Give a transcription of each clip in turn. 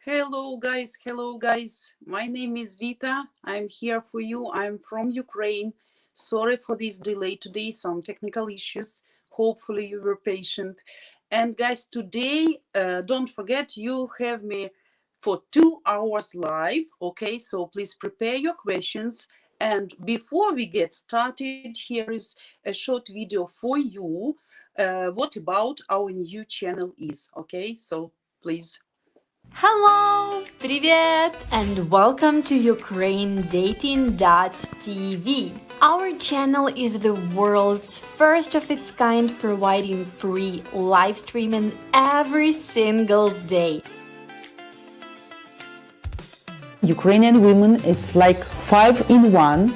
Hello guys. My name is Vita. I'm here for you. I'm from Ukraine. Sorry for this delay today, some technical issues. Hopefully you were patient. And guys, today, don't forget you have me for 2 hours live. Okay, so please prepare your questions. And before we get started, here is a short video for you. What about our new channel is. Okay, so please. Hello, привет, and welcome to UkraineDating.tv. Our channel is the world's first of its kind, providing free live streaming every single day. Ukrainian women, it's like 5 in 1.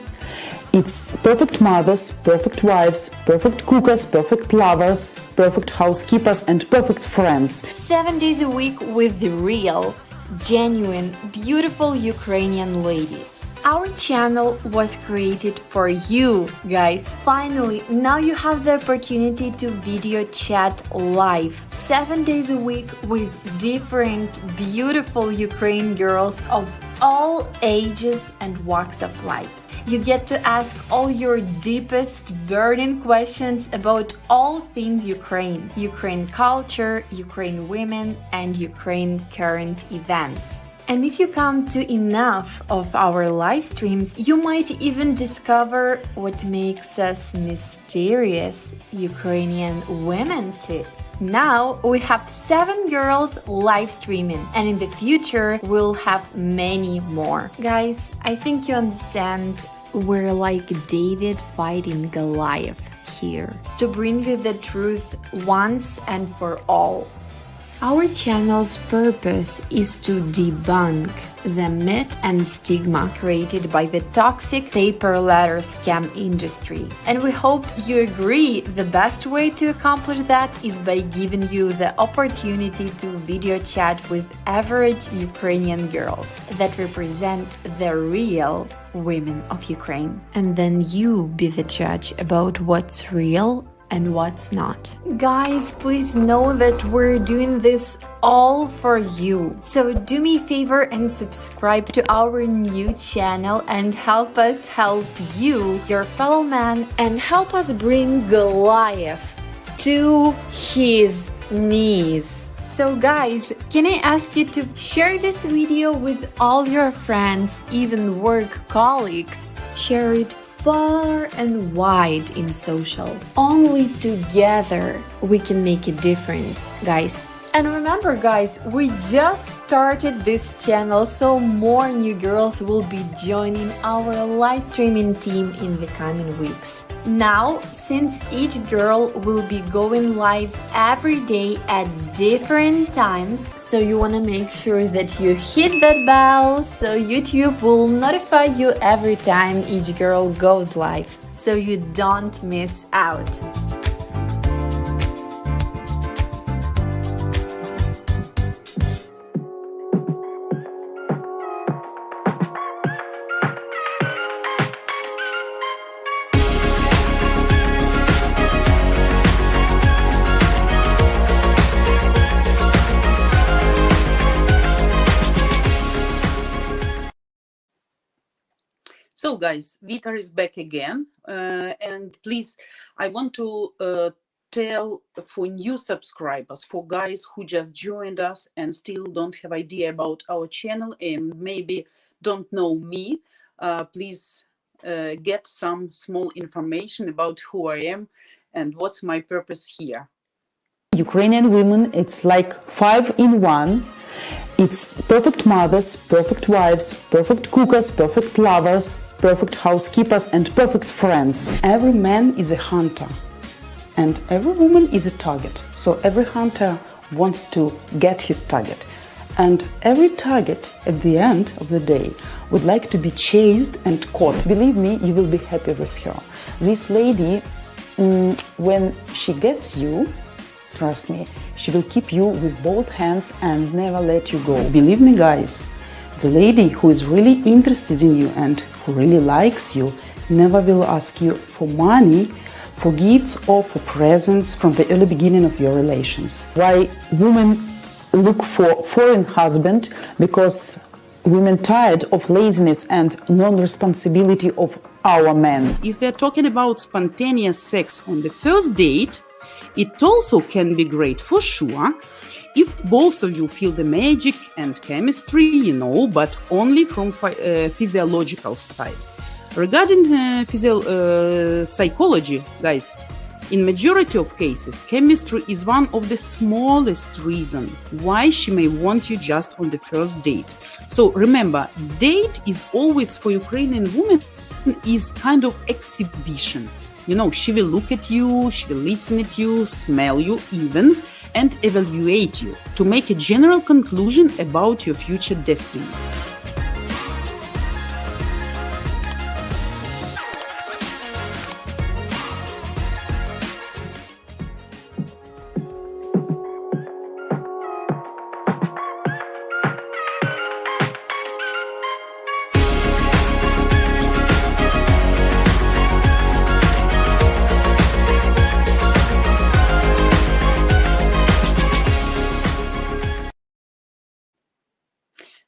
It's perfect mothers, perfect wives, perfect cookers, perfect lovers, perfect housekeepers, and perfect friends. 7 days a week with the real, genuine, beautiful Ukrainian ladies. Our channel was created for you, guys. Finally, now you have the opportunity to video chat live 7 days a week with different, beautiful Ukrainian girls of all ages and walks of life. You get to ask all your deepest burning questions about all things Ukraine, Ukraine culture, Ukraine women, and Ukraine current events. And if you come to enough of our live streams, you might even discover what makes us mysterious Ukrainian women too. Now we have 7 girls live streaming, and in the future we'll have many more. Guys, I think you understand we're like David fighting Goliath here to bring you the truth once and for all. Our channel's purpose is to debunk the myth and stigma created by the toxic paper letter scam industry. And we hope you agree the best way to accomplish that is by giving you the opportunity to video chat with average Ukrainian girls that represent the real women of Ukraine. And then you be the judge about what's real and what's not. Guys, please know that we're doing this all for you. So do me a favor and subscribe to our new channel and help us help you, your fellow man, and help us bring Goliath to his knees. So guys, can I ask you to share this video with all your friends, even work colleagues? Share it far and wide in social. Only together we can make a difference, guys. And remember, guys, we just started this channel, so more new girls will be joining our live streaming team in the coming weeks. Now, since each girl will be going live every day at different times, so you want to make sure that you hit that bell so YouTube will notify you every time each girl goes live, so you don't miss out. So guys, Vita is back again, and please, I want to tell for new subscribers, for guys who just joined us and still don't have idea about our channel and maybe don't know me, please get some small information about who I am and what's my purpose here. Ukrainian women, it's like 5 in 1. It's perfect mothers, perfect wives, perfect cookers, perfect lovers, perfect housekeepers, and perfect friends. Every man is a hunter and every woman is a target. So every hunter wants to get his target. And every target at the end of the day would like to be chased and caught. Believe me, you will be happy with her. This lady, when she gets you, trust me, she will keep you with both hands and never let you go. Believe me, guys, the lady who is really interested in you and who really likes you never will ask you for money, for gifts, or for presents from the early beginning of your relations. Why women look for foreign husband because women tired of laziness and non-responsibility of our men. If we're talking about spontaneous sex on the first date, it also can be great for sure if both of you feel the magic and chemistry, you know, but only from physiological side. Regarding psychology, guys, in majority of cases, chemistry is one of the smallest reasons why she may want you just on the first date. So remember, date is always for Ukrainian women is kind of exhibition. You know, she will look at you, she will listen at you, smell you even, and evaluate you to make a general conclusion about your future destiny.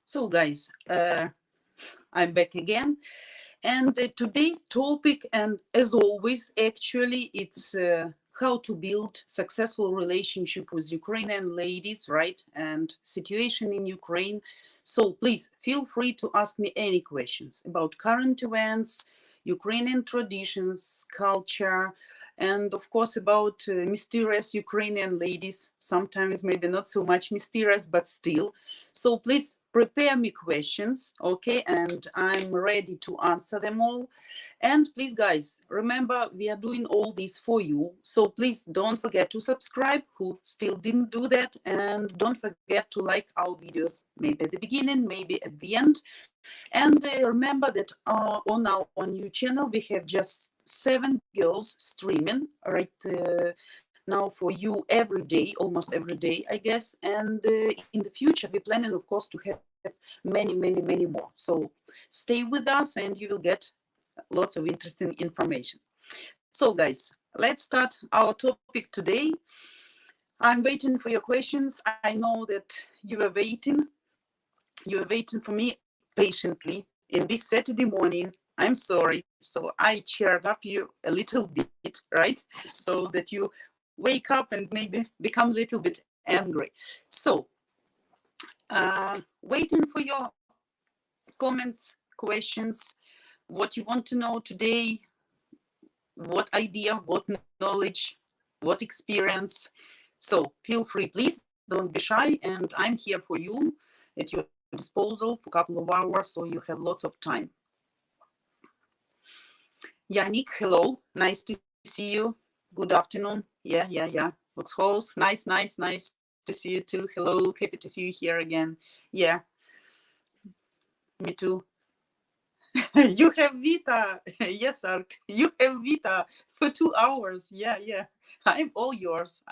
So guys, I'm back again, and today's topic, and as always, actually, it's how to build successful relationship with Ukrainian ladies, right? And situation in Ukraine. So please feel free to ask me any questions about current events, Ukrainian traditions, culture, and of course about mysterious Ukrainian ladies, sometimes maybe not so much mysterious, but still. So please prepare me questions, okay, and I'm ready to answer them all. And please, guys, remember, we are doing all this for you, so please don't forget to subscribe who still didn't do that, and don't forget to like our videos, maybe at the beginning, maybe at the end. And remember that on our new channel we have just 7 girls streaming right now for you every day, almost every day, I guess. And in the future, we're planning, of course, to have many, many, many more. So stay with us and you will get lots of interesting information. So guys, let's start our topic today. I'm waiting for your questions. I know that you were waiting. You were waiting for me patiently in this Saturday morning. I'm sorry. So I cheered up you a little bit, right? So that you wake up and maybe become a little bit angry. So waiting for your comments, questions, what you want to know today, what idea, what knowledge, what experience. So feel free, please don't be shy, and I'm here for you at your disposal for a couple of hours, so you have lots of time. Yannick, hello, nice to see you. Good afternoon. Yeah. What's host? Nice to see you too. Hello, happy to see you here again. Yeah, me too. You have Vita. Yes, Ark, you have Vita for 2 hours. Yeah. I'm all yours.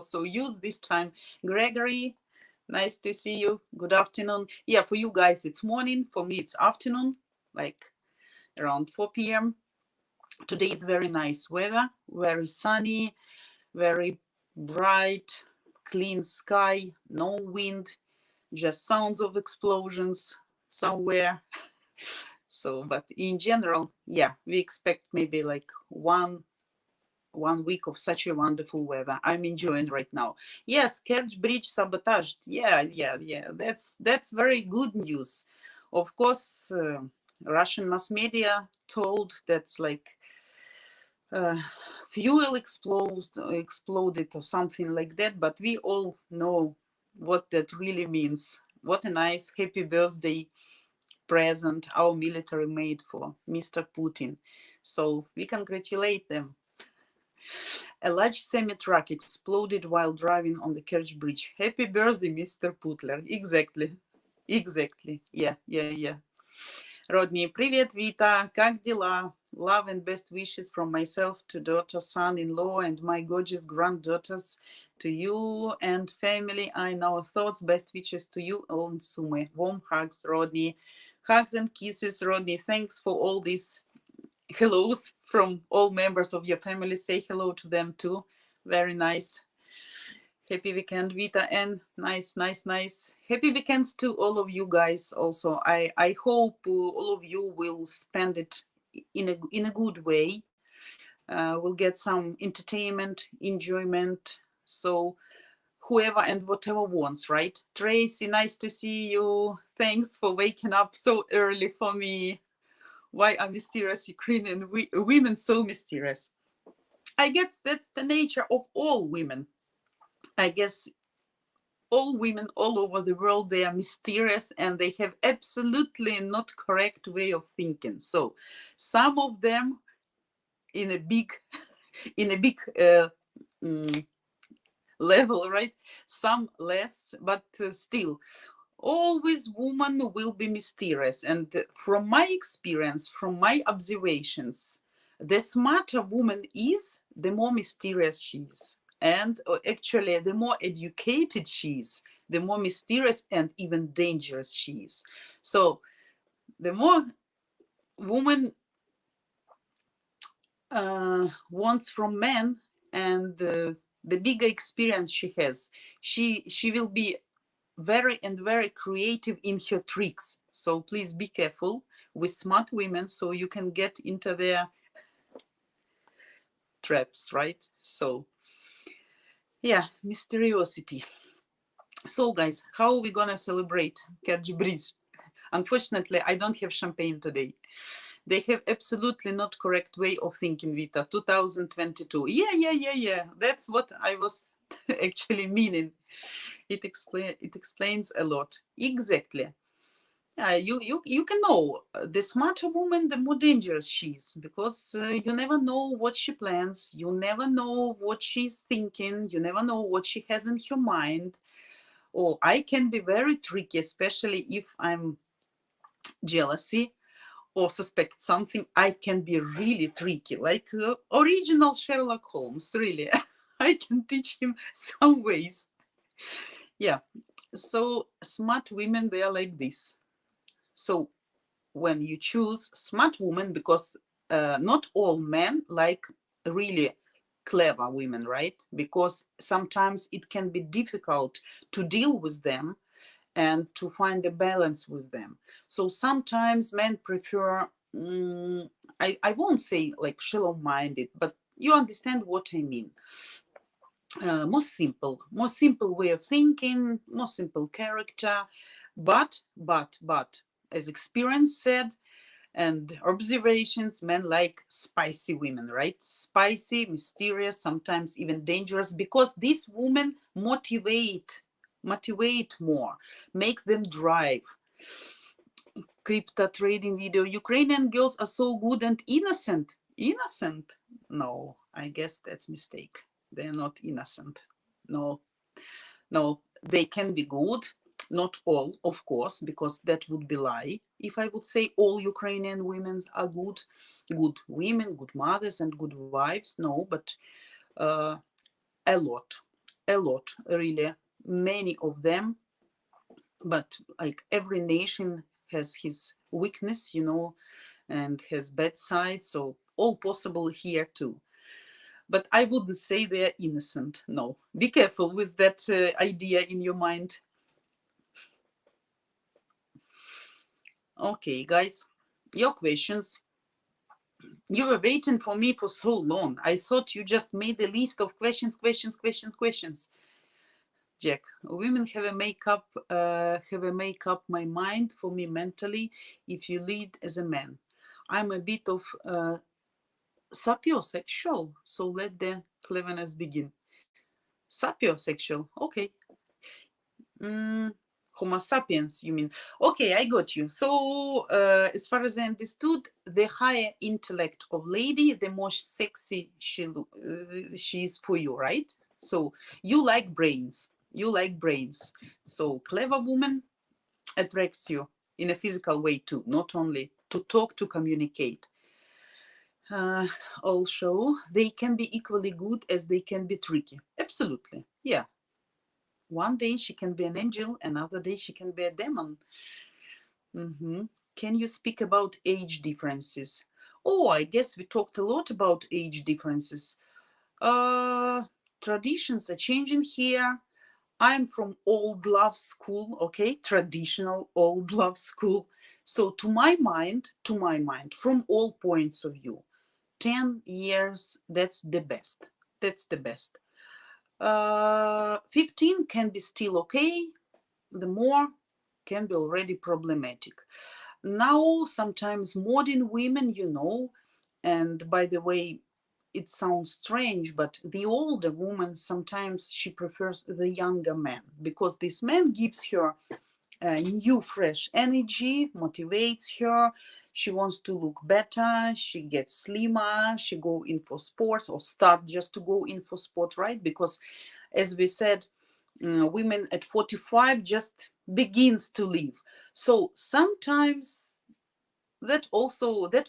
So use this time. Gregory, nice to see you. Good afternoon. Yeah, for you guys it's morning. For me it's afternoon, like around 4 p.m. Today is very nice weather, very sunny, very bright, clean sky, no wind, just sounds of explosions somewhere. So, but in general, yeah, we expect maybe like one week of such a wonderful weather. I'm enjoying right now. Yes, Kerch Bridge sabotaged. Yeah. That's very good news. Of course, Russian mass media told that's like fuel exploded or something like that, but we all know what that really means. What a nice happy birthday present our military made for Mr. Putin. So we congratulate them. A large semi-truck exploded while driving on the Kerch Bridge. Happy birthday, Mr. Putler. Exactly. Yeah. Rodney, привет, Vita. Как дела? Love and best wishes from myself to daughter, son-in-law, and my gorgeous granddaughters, to you and family. I know thoughts, best wishes to you all in Sumy. Warm hugs, Rodney. Hugs and kisses, Rodney. Thanks for all these hellos from all members of your family. Say hello to them too. Very nice. Happy weekend, Vita, and nice. Happy weekends to all of you guys. Also, I hope all of you will spend it in a good way. We'll get some entertainment, enjoyment. So whoever and whatever wants, right? Tracy, nice to see you. Thanks for waking up so early for me. Why are mysterious Ukrainian women so mysterious? I guess that's the nature of all women. I guess all women all over the world, they are mysterious and they have absolutely not correct way of thinking. So some of them in a big level, right? Some less, but still always woman will be mysterious. And from my experience, from my observations, the smarter woman is, the more mysterious she is. And actually, the more educated she is, the more mysterious and even dangerous she is. So the more woman wants from men, and the bigger experience she has, she will be very creative in her tricks. So please be careful with smart women, so you can get into their traps, right? So yeah, mysteriosity. So guys, how are we gonna celebrate Kerch Bridge? Unfortunately, I don't have champagne today. They have absolutely not correct way of thinking, Vita. 2022. Yeah. That's what I was actually meaning. It explains a lot. Exactly. You can know, the smarter woman, the more dangerous she is, because you never know what she plans. You never know what she's thinking. You never know what she has in her mind. Or I can be very tricky, especially if I'm jealousy or suspect something. I can be really tricky, like original Sherlock Holmes, really. I can teach him some ways. Yeah. So smart women, they are like this. So when you choose smart woman, because not all men like really clever women, right? Because sometimes it can be difficult to deal with them and to find a balance with them. So sometimes men prefer, I won't say like shallow minded, but you understand what I mean. More simple way of thinking, more simple character, but as experience said, and observations, men like spicy women, right? Spicy, mysterious, sometimes even dangerous, because these women motivate more, make them drive. Crypto trading video. Ukrainian girls are so good and innocent. Innocent? No, I guess that's mistake. They're not innocent. No, they can be good. Not all, of course, because that would be lie if I would say all Ukrainian women are good women, good mothers, and good wives. No, but uh, a lot, really, many of them. But like every nation has his weakness, and has bad side. So all possible here too. But I wouldn't say they're innocent. No, be careful with that idea in your mind. Okay, guys, your questions. You were waiting for me for so long. I thought you just made a list of questions. Jack, women have a make up my mind for me mentally if you lead as a man. I'm a bit of sapiosexual, so let the cleverness begin. Sapiosexual, okay. Homo sapiens, you mean? Okay, I got you. So, as far as I understood, the higher intellect of lady, the more sexy she is for you, right? So you like brains. So clever woman attracts you in a physical way too, not only to talk, to communicate. Also, they can be equally good as they can be tricky. Absolutely, yeah. One day she can be an angel, another day she can be a demon. Can you speak about age differences? Oh, I guess we talked a lot about age differences. traditions are changing here. I'm from old love school, okay, traditional old love school. So to my mind, from all points of view, 10 years, that's the best. That's the best. 15 can be still okay. The more can be already problematic. Now, sometimes modern women, and by the way, it sounds strange, but the older woman sometimes she prefers the younger man because this man gives her new fresh energy, motivates her. She wants to look better, she gets slimmer, she go in for sports or start just to go in for sport, right? Because as we said, women at 45 just begins to live. So sometimes that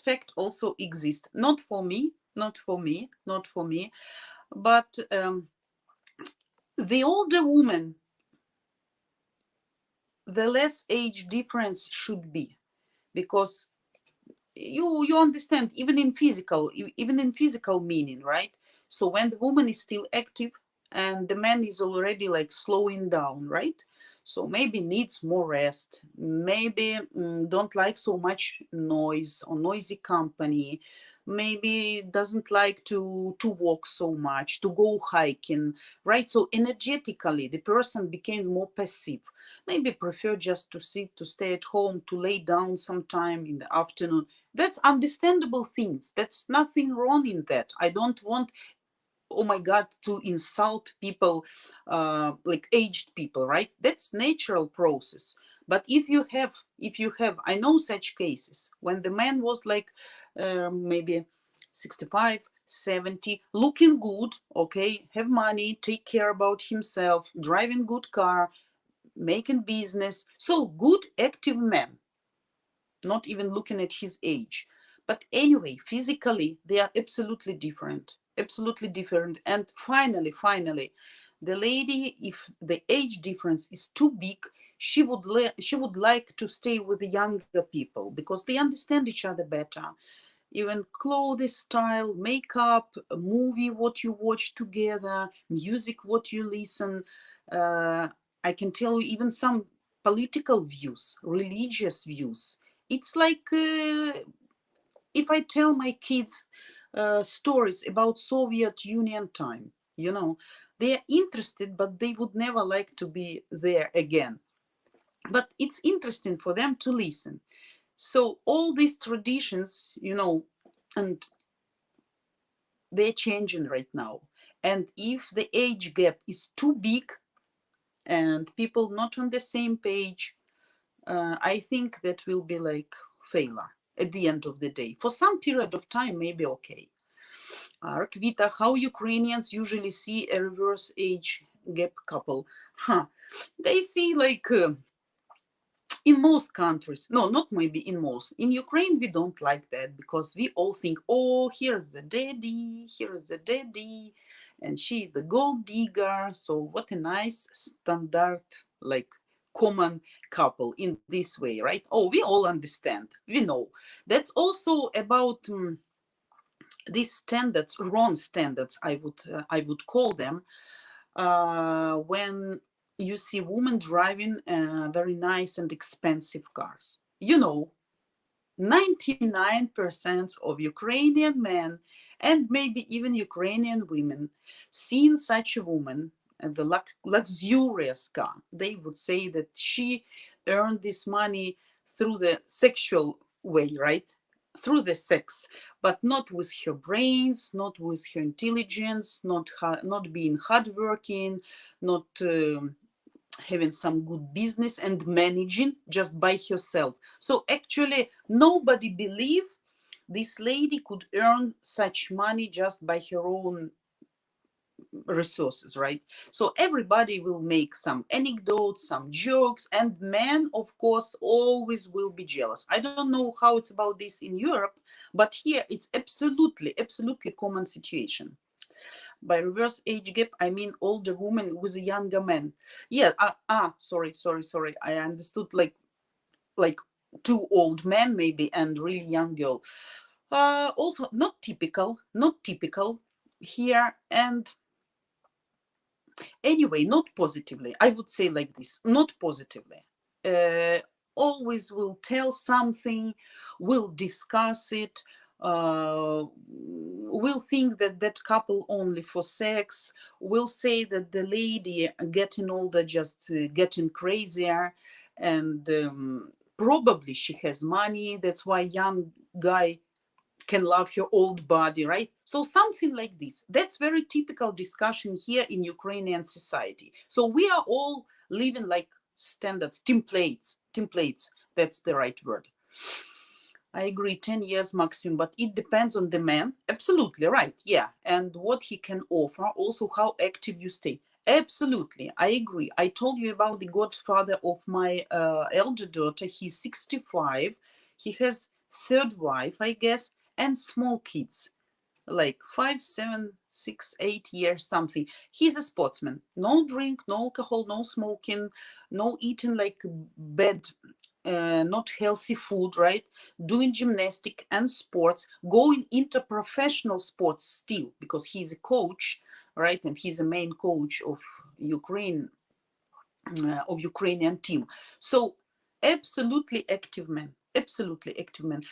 fact also exists, not for me, but the older woman, the less age difference should be, because you understand, even in physical meaning, right? So when the woman is still active and the man is already like slowing down, right? So maybe needs more rest, maybe don't like so much noise or noisy company, maybe doesn't like to walk so much, to go hiking, right? So energetically the person became more passive, maybe prefer just to sit, to stay at home, to lay down sometime in the afternoon. That's understandable things. That's nothing wrong in that. I don't want, oh my God, to insult people, like aged people, right? That's natural process. But if you have, I know such cases when the man was like maybe 65, 70, looking good, okay, have money, take care about himself, driving good car, making business. So good, active man, not even looking at his age. But anyway, physically, they are absolutely different. Absolutely different. And finally, the lady, if the age difference is too big, she would like to stay with the younger people because they understand each other better. Even clothes style, makeup, a movie, what you watch together, music, what you listen. Uh, I can tell you even some political views, religious views. It's like if I tell my kids stories about Soviet Union time, they are interested, but they would never like to be there again. But it's interesting for them to listen. So all these traditions, and they're changing right now. And if the age gap is too big and people not on the same page, I think that will be like failure at the end of the day. For some period of time, maybe okay. Vita, how Ukrainians usually see a reverse age gap couple? They see like in most countries, no, not maybe in most. In Ukraine, we don't like that because we all think, oh, here's the daddy, and she's the gold digger. So what a nice standard, like common couple in this way, right? Oh, we all understand, we know. That's also about these standards, wrong standards, I would call them, when you see women driving very nice and expensive cars. 99% of Ukrainian men and maybe even Ukrainian women seeing such a woman and the luxurious car, they would say that she earned this money through the sexual way, right? Through the sex, but not with her brains, not with her intelligence, not being hardworking, not having some good business and managing just by herself. So actually, nobody believed this lady could earn such money just by her own resources, right? So everybody will make some anecdotes, some jokes, and men, of course, always will be jealous. I don't know how it's about this in Europe, but here it's absolutely common situation. By reverse age gap, I mean older woman with a younger man. Yeah, sorry. I understood like two old men maybe and really young girl. Also not typical here. And Anyway, not positively. I would say like this, not positively. Always will tell something, will discuss it, will think that that couple only for sex, will say that the lady getting older just getting crazier, and probably she has money, that's why young guy can love her old body, right? So something like this. That's very typical discussion here in Ukrainian society. So we are all living like standards, templates. That's the right word. I agree, 10 years maximum, but it depends on the man. Absolutely right, yeah. And what he can offer, also how active you stay. Absolutely, I agree. I told you about the godfather of my elder daughter. He's 65. He has third wife, I guess, and small kids, like 5, 7, 6, 8 years, something. He's a sportsman. No drink, no alcohol, no smoking, no eating like bad, not healthy food, right? Doing gymnastic and sports, going into professional sports still, because he's a coach, right? And he's a main coach of Ukraine, of Ukrainian team. So absolutely active man,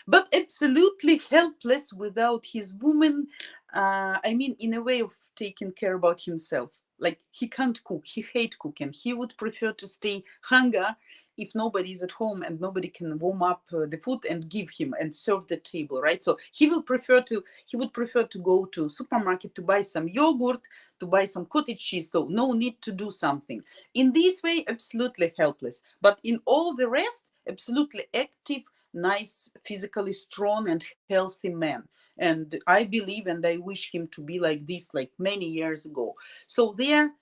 but absolutely helpless without his woman. I mean, in a way of taking care about himself. Like he can't cook, he hate cooking. He would prefer to stay hunger if nobody is at home and nobody can warm up the food and give him and serve the table, right? So he would prefer to go to supermarket to buy some yogurt, to buy some cottage cheese. So no need to do something. In this way, absolutely helpless. But in all the rest, absolutely active, nice, physically strong and healthy man. And I believe and I wish him to be like this like many years ago. So there,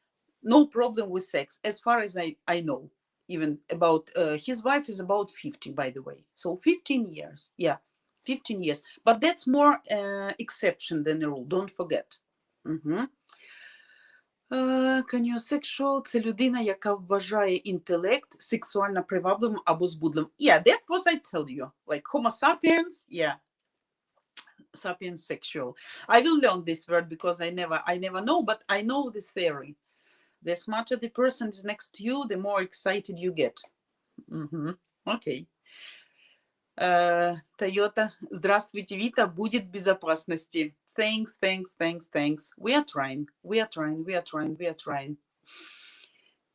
no problem with sex as far as I know. Even about his wife is about 50, by the way. So 15 years. Yeah, 15 years. But that's more exception than a rule. Don't forget. Sexual – це людина, яка вважає інтелект сексуально привабливим або збудливим. Yeah, that was I tell you. Like Homo sapiens, yeah. Sapiens sexual. I will learn this word because I never know, but I know this theory. The smarter the person is next to you, the more excited you get. Okay. Toyota, здравствуйте, Vita, будет в безопасности. Thanks. We are trying.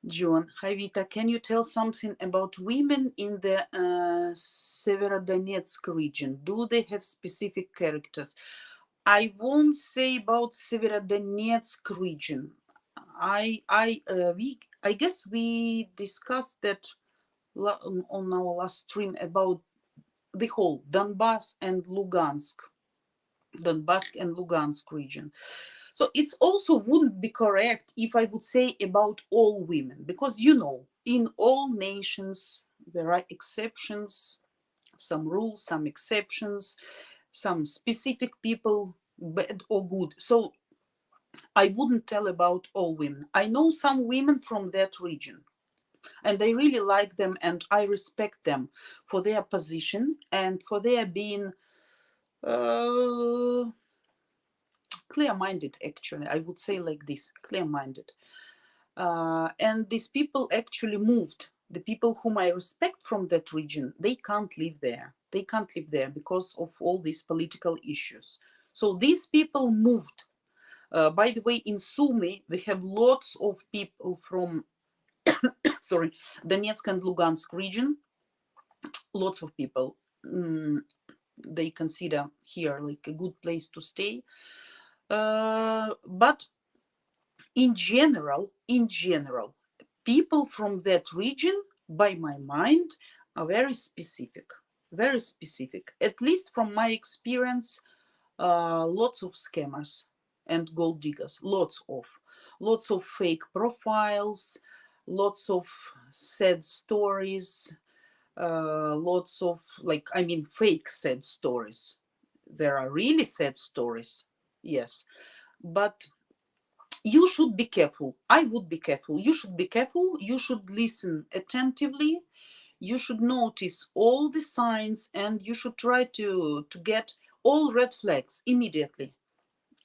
John, hi Vita, can you tell something about women in the Severodonetsk region? Do they have specific characters? I won't say about Severodonetsk region. I guess we discussed that on our last stream about the whole Donbass and Lugansk region. So it's also wouldn't be correct if I would say about all women, because in all nations there are exceptions, some rules, some exceptions, some specific people, bad or good. So I wouldn't tell about all women. I know some women from that region, and I really like them and I respect them for their position and for their being clear-minded. Actually, I would say like this, clear-minded. And these people actually moved. The people whom I respect from that region, they can't live there. Because of all these political issues. So these people moved. By the way, in Sumy, we have lots of people from Donetsk and Lugansk region. Lots of people. They consider here like a good place to stay. But in general, people from that region, by my mind, are very specific. At least from my experience, lots of scammers and gold diggers, lots of fake profiles, lots of sad stories, lots of fake sad stories. There are really sad stories, yes, but you should be careful. I would be careful. You should be careful. You should listen attentively. You should notice all the signs, and you should try to get all red flags immediately.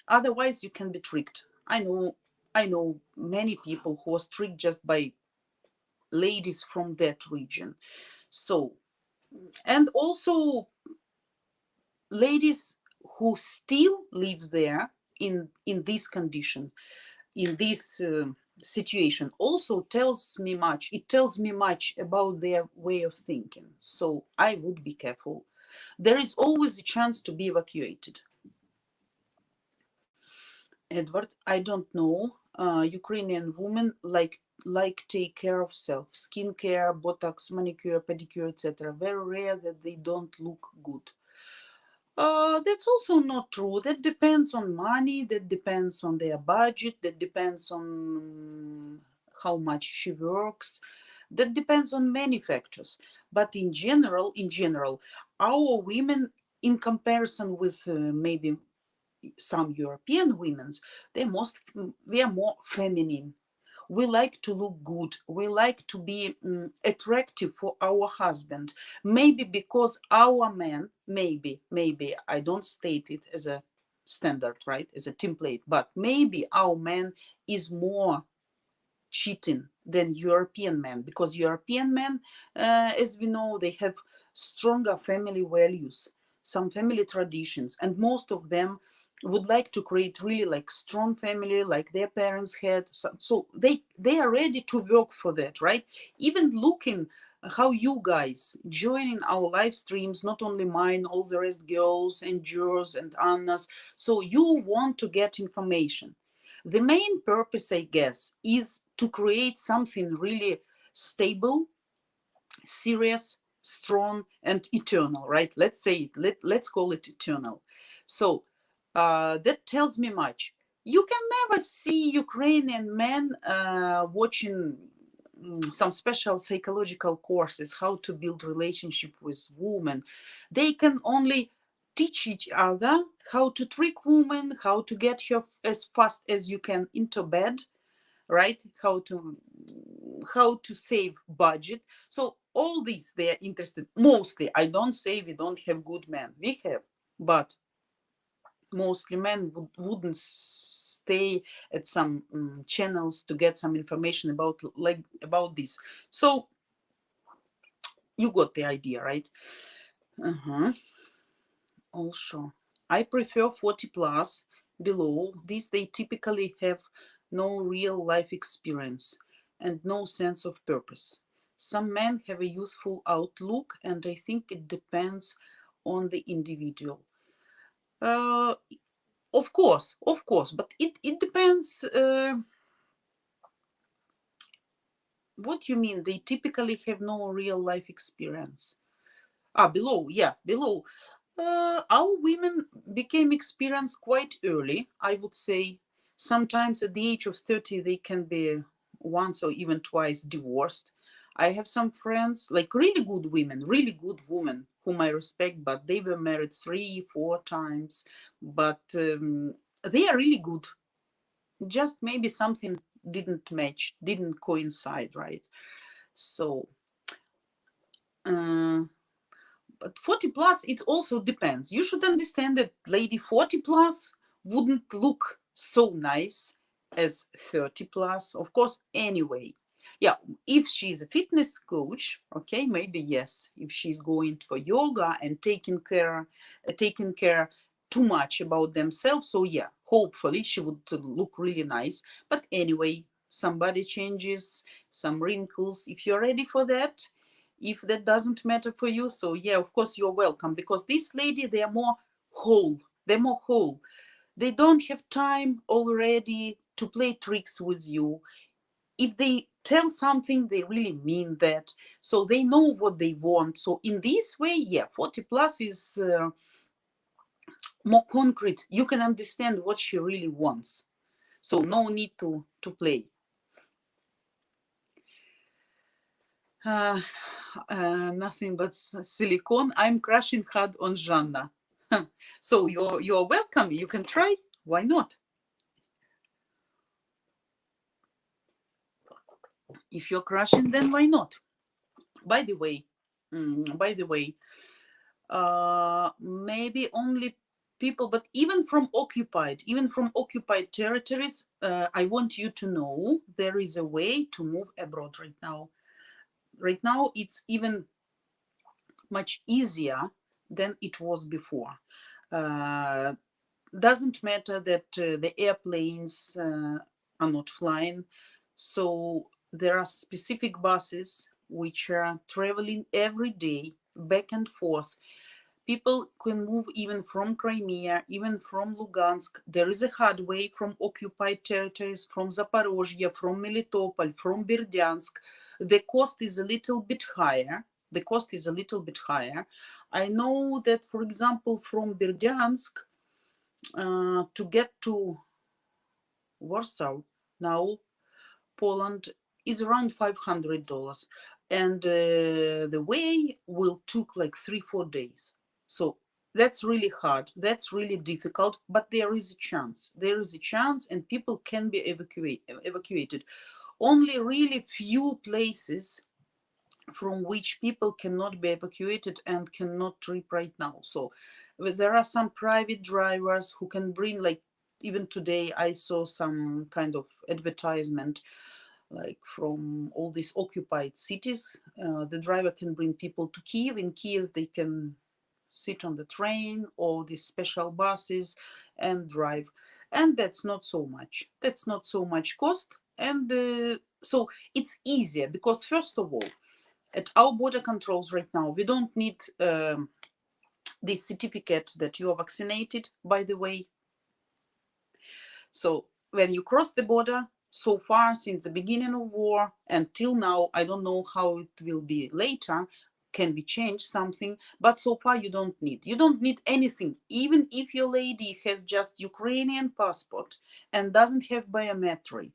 Otherwise, you can be tricked. I know I know many people who are strict just by ladies from that region. So, and also ladies who still lives there in this condition, in this situation, also tells me much. It tells me much about their way of thinking. So I would be careful. There is always a chance to be evacuated. Edward, I don't know. Ukrainian women like take care of self, skincare, Botox, manicure, pedicure, etc. Very rare that they don't look good. That's also not true. That depends on money, that depends on their budget, that depends on how much she works, that depends on many factors. But in general, our women, in comparison with maybe some European women's, we are more feminine. We like to look good. We like to be attractive for our husband. Maybe because our man, maybe I don't state it as a standard, right, as a template, but maybe our man is more cheating than European men, because European men, as we know, they have stronger family values, some family traditions, and most of them would like to create really like strong family like their parents had. So they are ready to work for that, right? Even looking how you guys joining our live streams, not only mine, all the rest girls and Jurs and Anna's. So you want to get information. The main purpose, I guess, is to create something really stable, serious, strong, and eternal, right? Let's say it, let's call it eternal. So that tells me much. You can never see Ukrainian men watching some special psychological courses, how to build relationship with women. They can only teach each other how to trick women, how to get her as fast as you can into bed, right? How to save budget. So all these they are interested. Mostly, I don't say we don't have good men. We have, but mostly men wouldn't stay at some channels to get some information about this. So you got the idea, right? Also, I prefer 40 plus below. These they typically have no real life experience and no sense of purpose. Some men have a youthful outlook, and I think it depends on the individual. Uh, of course, but it depends. What you mean? They typically have no real life experience. Below, yeah, below. Our women became experienced quite early, I would say. Sometimes at the age of 30, they can be once or even twice divorced. I have some friends, like really good women, whom I respect, but they were married 3, 4 times. But they are really good. Just maybe something didn't match, didn't coincide, right? So, but 40 plus, it also depends. You should understand that lady 40 plus wouldn't look so nice as 30 plus, of course, anyway. Yeah, if she's a fitness coach, okay, maybe yes. If she's going for yoga and taking care too much about themselves, so yeah, hopefully she would look really nice. But anyway, some body changes, some wrinkles. If you're ready for that, if that doesn't matter for you, so yeah, of course you're welcome, because this lady, they are more whole. They don't have time already to play tricks with you. If they tell something, they really mean that, so they know what they want. So in this way, yeah, 40 plus is more concrete. You can understand what she really wants, so no need to play. Nothing but silicone. I'm crushing hard on Жанна. So you're welcome. You can try. Why not? If you're crushing, then why not? By the way, maybe only people, but even from occupied territories, I want you to know there is a way to move abroad right now. Right now, it's even much easier than it was before. Doesn't matter that the airplanes are not flying. So there are specific buses which are traveling every day back and forth. People can move even from Crimea, even from Lugansk. There is a hard way from occupied territories, from Zaporozhye, from Melitopol, from Berdyansk. The cost is a little bit higher. I know that, for example, from Berdyansk to get to Warsaw now, Poland, is around $500, and the way will took like 3-4 days. So that's really hard, that's really difficult, but there is a chance, and people can be evacuated. Only really few places from which people cannot be evacuated and cannot trip right now. So there are some private drivers who can bring, like even today I saw some kind of advertisement like from all these occupied cities. The driver can bring people to Kiev. In Kiev they can sit on the train or these special buses and drive, and that's not so much cost. And so it's easier because, first of all, at our border controls right now, we don't need this certificate that you are vaccinated, by the way. So when you cross the border, so far since the beginning of war until now, I don't know how it will be later, can be changed something, but so far you don't need anything. Even if your lady has just Ukrainian passport and doesn't have biometric,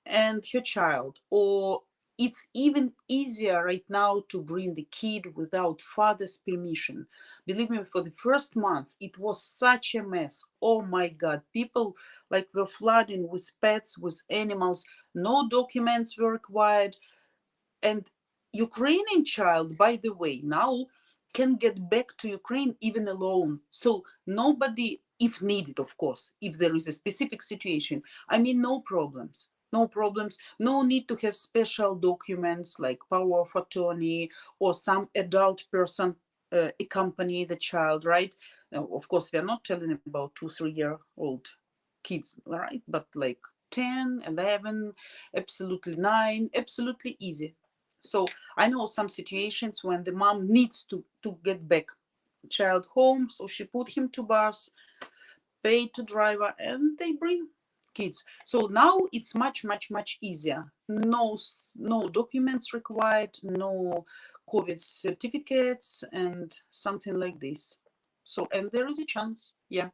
and her child, or it's even easier right now to bring the kid without father's permission. Believe me, for the first months it was such a mess. Oh my god, people like were flooding with pets, with animals. No documents were required. And Ukrainian child, by the way, now can get back to Ukraine even alone. So nobody, if needed, of course, if there is a specific situation, I mean, no problems. No need to have special documents like power of attorney or some adult person accompany the child, right? Now, of course, we are not telling about 2-3-year-old kids, right? But like 10, 11, absolutely 9, absolutely easy. So I know some situations when the mom needs to get back child home, so she put him to bus, paid to driver, and they bring kids. So now it's much easier. No documents required, no COVID certificates, and something like this. So, and there is a chance, yeah.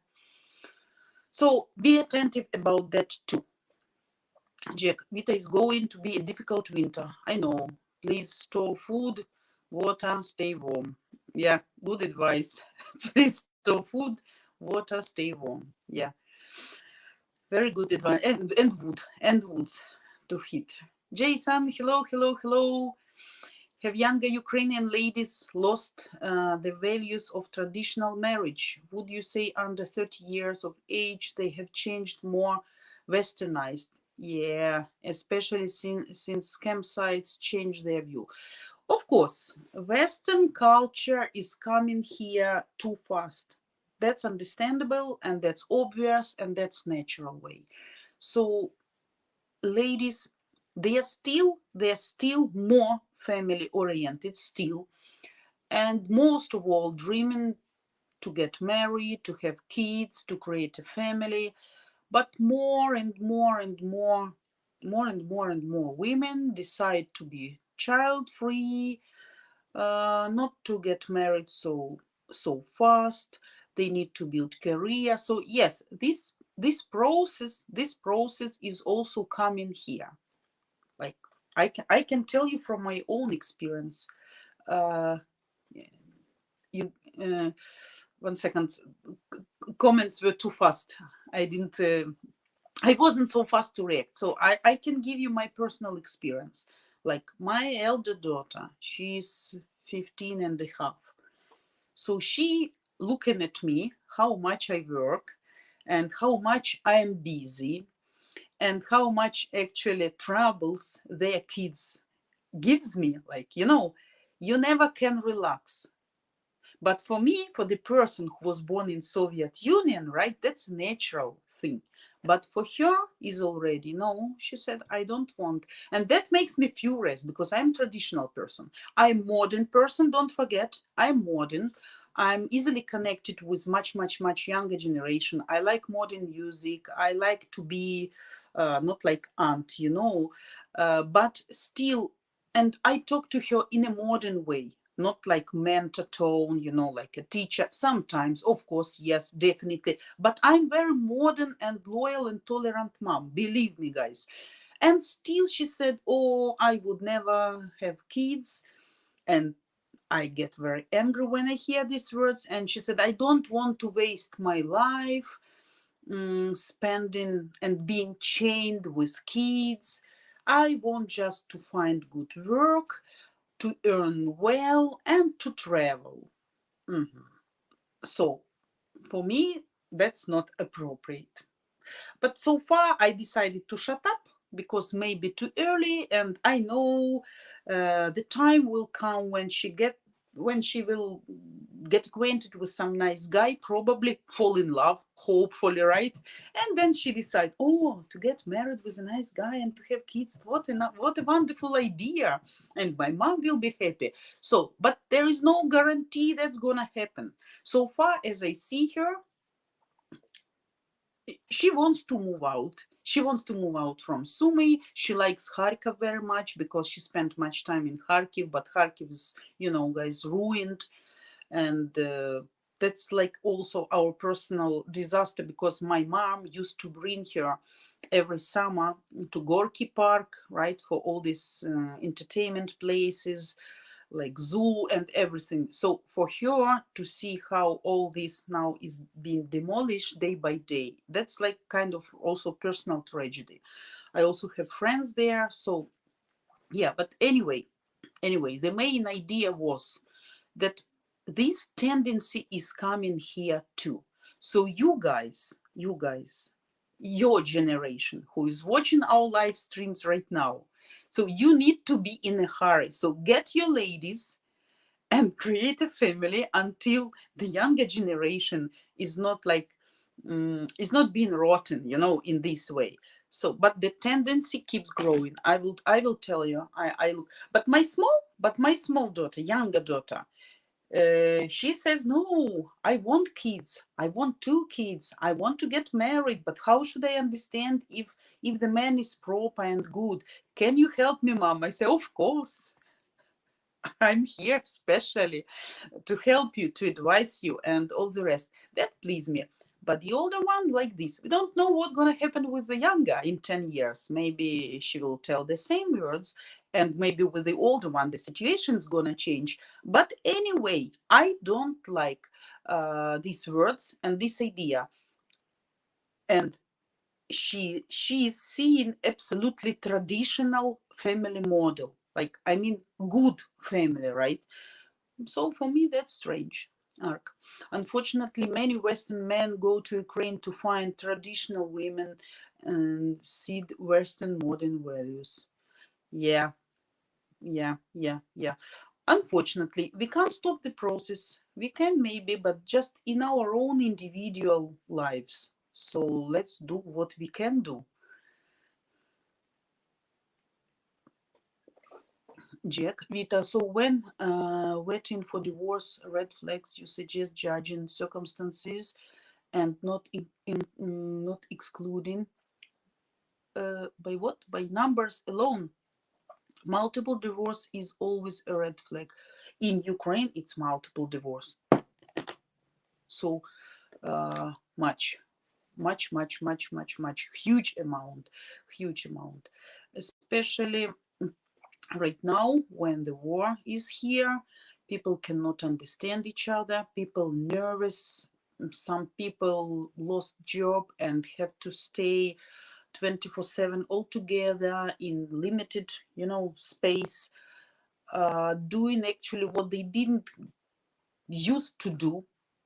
So be attentive about that too. Jack, Vita is going to be a difficult winter. I know. Please store food, water, stay warm. Yeah, good advice. Please store food, water, stay warm. Yeah, very good advice. And woods to hit. Jason, hello. Have younger Ukrainian ladies lost the values of traditional marriage? Would you say under 30 years of age they have changed, more westernized? Yeah, especially since scam sites change their view. Of course, Western culture is coming here too fast. That's understandable, and that's obvious, and that's natural way. So ladies, they are still more family oriented still, and most of all dreaming to get married, to have kids, to create a family. But more and more women decide to be child free, not to get married so fast. They need to build career. So yes, this process is also coming here. Like I can tell you from my own experience. You 1 second, comments were too fast. I wasn't so fast to react. So I can give you my personal experience. Like my elder daughter, she's 15 and a half. So she looking at me how much I work and how much I am busy and how much actually troubles their kids gives me. Like, you never can relax. But for me, for the person who was born in Soviet Union, right, that's a natural thing. But for her is already no. She said, I don't want. And that makes me furious because I'm traditional person. I'm modern person, don't forget. I'm modern. I'm easily connected with much younger generation. I like modern music. I like to be not like aunt, but still, and I talk to her in a modern way, not like mentor tone, like a teacher. Sometimes, of course, yes, definitely. But I'm very modern and loyal and tolerant mom, believe me, guys. And still she said, oh, I would never have kids. And I get very angry when I hear these words. And she said, I don't want to waste my life spending and being chained with kids. I want just to find good work, to earn well, and to travel. So, for me, that's not appropriate. But so far, I decided to shut up because maybe too early, and I know the time will come when she will get acquainted with some nice guy, probably fall in love, hopefully, right? And then she decide, oh, to get married with a nice guy and to have kids, what a wonderful idea, and my mom will be happy. So, but there is no guarantee that's gonna happen. So far as I see her, she wants to move out. She wants to move out from Sumy. She likes Kharkiv very much because she spent much time in Kharkiv, but Kharkiv is, guys, ruined. And that's like also our personal disaster because my mom used to bring her every summer to Gorky Park, right, for all these entertainment places like zoo and everything. So for her to see how all this now is being demolished day by day, that's like kind of also personal tragedy. I also have friends there. So yeah, but anyway, the main idea was that this tendency is coming here too. So you guys, your generation who is watching our live streams right now, so you need to be in a hurry. So get your ladies and create a family until the younger generation is not like is not being rotten, in this way. So but the tendency keeps growing. I will tell you. I look, but my small daughter, younger daughter, she says, no, I want kids. I want 2 kids. I want to get married. But how should I understand if the man is proper and good? Can you help me, mom? I say, of course. I'm here especially to help you, to advise you, and all the rest. That please me. But the older one, like this, we don't know what's going to happen with the younger in 10 years. Maybe she will tell the same words, and maybe with the older one, the situation is going to change. But anyway, I don't like these words and this idea. And she is seeing absolutely traditional family model, like, I mean, good family, right? So for me, that's strange. Arc. Unfortunately, many Western men go to Ukraine to find traditional women and see Western modern values. Yeah, yeah. Unfortunately, we can't stop the process. We can maybe, but just in our own individual lives. So let's do what we can do. Jack, Vita, so when waiting for divorce, red flags, you suggest judging circumstances and not excluding by what? By numbers alone. Multiple divorce is always a red flag. In Ukraine, it's multiple divorce. So much, huge amount, especially right now when the war is here. People cannot understand each other, people nervous, some people lost job and have to stay 24/7 all together in limited space, doing actually what they didn't used to do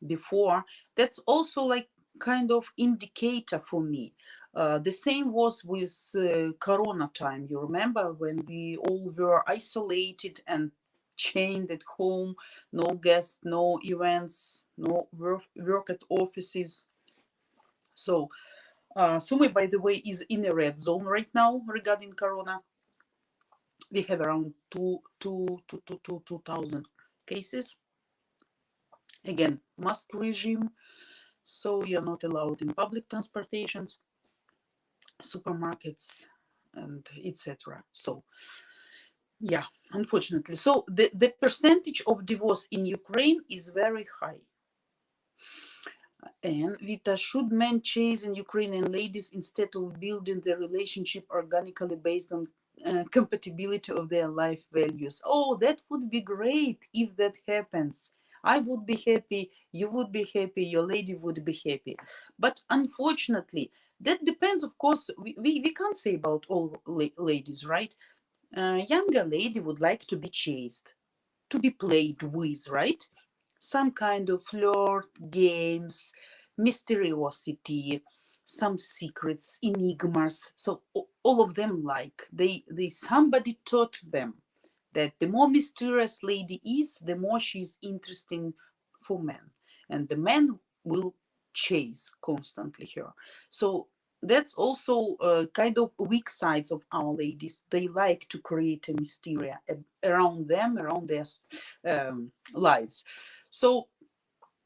before, that's also like kind of indicator for me. The same was with Corona time. You remember when we all were isolated and chained at home, no guests, no events, no work at offices. So Sumy, by the way, is in a red zone right now regarding Corona. We have around 2,000 cases. Again, mask regime, so you're not allowed in public transportations, supermarkets, and etc. So yeah, unfortunately. So the percentage of divorce in Ukraine is very high. And Vita, should men chase in Ukrainian ladies instead of building their relationship organically based on compatibility of their life values? Oh, that would be great if that happens. I would be happy, you would be happy, your lady would be happy. But unfortunately, that depends, of course, we can't say about all ladies, right? Younger lady would like to be chased, to be played with, right? Some kind of flirt, games, mysteriosity, some secrets, enigmas. So all of them like they somebody taught them that the more mysterious lady is, the more she's interesting for men, and the men will chase constantly her. So that's also kind of weak sides of our ladies. They like to create a mystery around them, around their lives. So,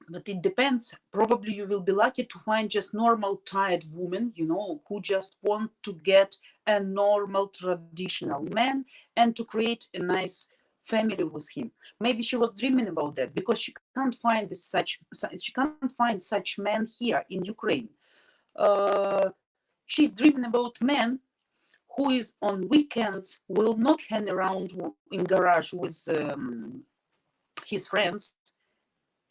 but it depends. Probably you will be lucky to find just normal tired woman, you know, who just want to get a normal traditional man and to create a nice family with him. Maybe she was dreaming about that because she can't find such men here in Ukraine. She's dreaming about men who is on weekends will not hang around in garage with his friends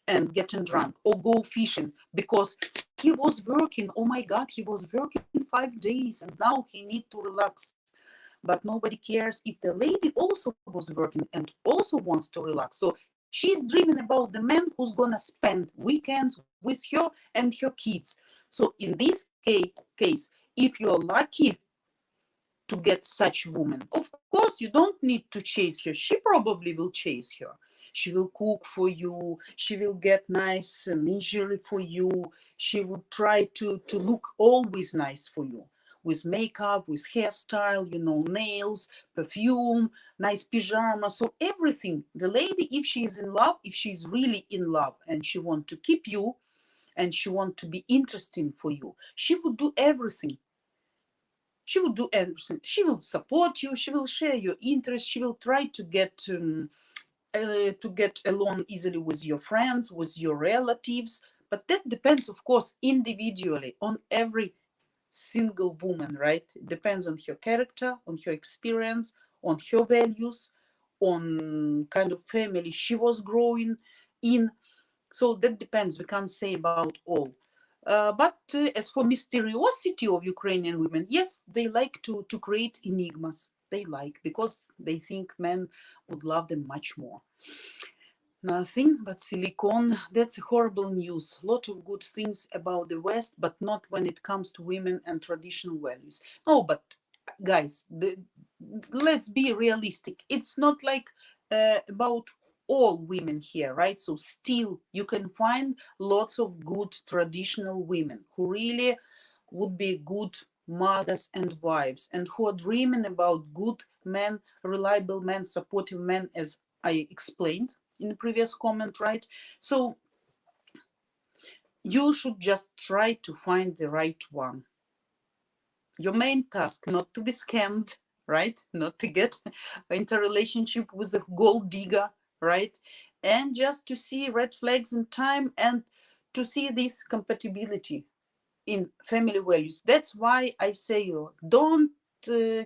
and getting drunk or go fishing because he was working. Oh my God, he was working 5 days and now he need to relax. But nobody cares if the lady also was working and also wants to relax. So she's dreaming about the man who's gonna spend weekends with her and her kids. So in this case, if you're lucky to get such woman, of course you don't need to chase her. She probably will chase her. She will cook for you. She will get nice lingerie for you. She will try to look always nice for you, with makeup, with hairstyle, you know, nails, perfume, nice pajama. So everything. The lady, if she is in love, if she's really in love and she want to keep you and she want to be interesting for you, she would do everything. She will do everything. She will support you. She will share your interests. She will try to get along easily with your friends, with your relatives. But that depends, of course, individually on every single woman, right? It depends on her character, on her experience, on her values, on kind of family she was growing in. So that depends. We can't say about all. But as for mysteriosity of Ukrainian women, yes, they like to create enigmas. They like because they think men would love them much more. Nothing but silicone. That's horrible news. Lot of good things about the West, but not when it comes to women and traditional values. No, but guys, let's be realistic. It's not like about all women here, right? So still you can find lots of good traditional women who really would be good mothers and wives and who are dreaming about good men, reliable men, supportive men, as I explained in the previous comment, right? So you should just try to find the right one. Your main task, not to be scammed, right? Not to get into a relationship with a gold digger, right? And just to see red flags in time and to see this compatibility in family values. That's why I say don't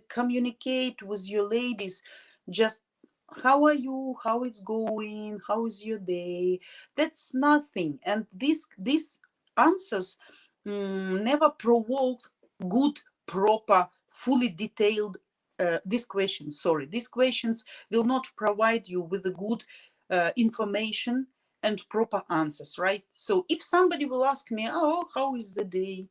communicate with your ladies just how are you, how it's going, how is your day. That's nothing. And these answers never provokes good, proper, fully detailed these questions will not provide you with the good information and proper answers, right? So if somebody will ask me, oh, how is the day?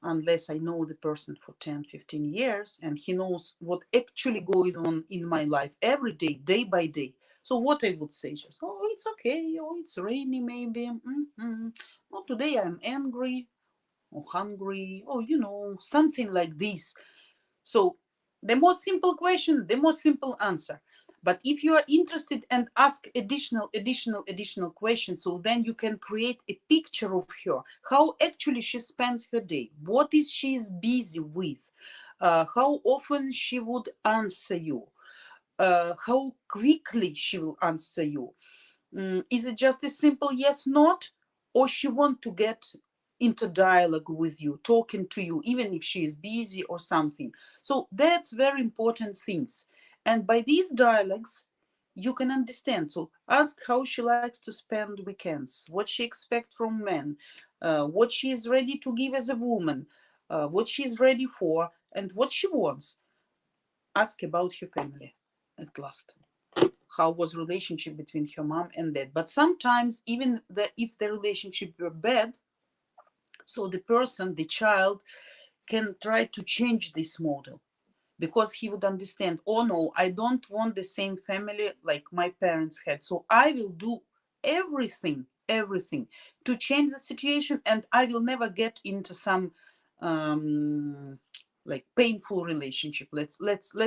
Unless I know the person for 10, 15 years and he knows what actually goes on in my life every day, day by day. So what I would say, just, oh, it's okay, oh, it's rainy maybe. Oh, today I'm angry or hungry, or, something like this. So the most simple question, the most simple answer. But if you are interested and ask additional questions, so then you can create a picture of her, how actually she spends her day, what is she is busy with, how often she would answer you, how quickly she will answer you. Is it just a simple yes, not, or she want to get into dialogue with you, talking to you, even if she is busy or something? So that's very important things. And by these dialogues, you can understand. So ask how she likes to spend weekends, what she expects from men, what she is ready to give as a woman, what she is ready for, and what she wants. Ask about her family at last. How was relationship between her mom and dad? But sometimes even if the relationship were bad, so the person, the child, can try to change this model, because he would understand, oh no, I don't want the same family like my parents had, so I will do everything to change the situation, and I will never get into some like painful relationship, let's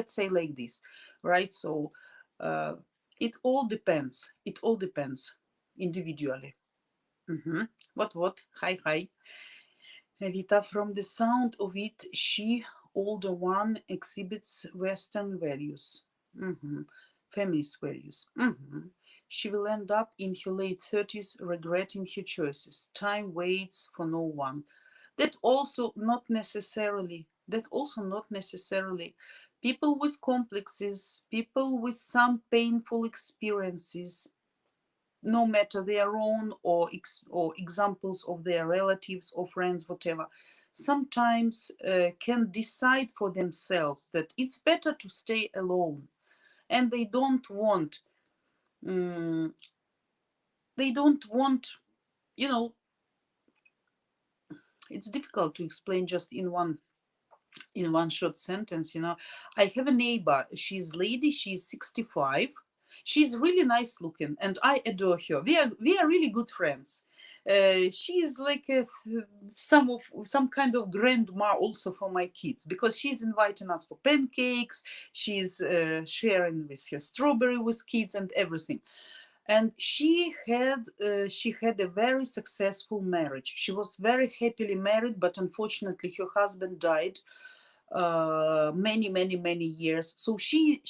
say like this, right? So uh, it all depends individually. What hi Vita, from the sound of it, she, older one, exhibits Western values, feminist values. She will end up in her late 30s regretting her choices. Time waits for no one. That also not necessarily. People with complexes, people with some painful experiences, no matter their own or examples of their relatives or friends, whatever, sometimes can decide for themselves that it's better to stay alone, and um, they don't want, you know, it's difficult to explain just in one short sentence. I have a neighbor, she's lady, she's 65, she's really nice looking and I adore her. We are really good friends. She's like some kind of grandma also for my kids, because she's inviting us for pancakes, she's sharing with her strawberry with kids and everything. And she had a very successful marriage. She was very happily married, but unfortunately her husband died many years. So she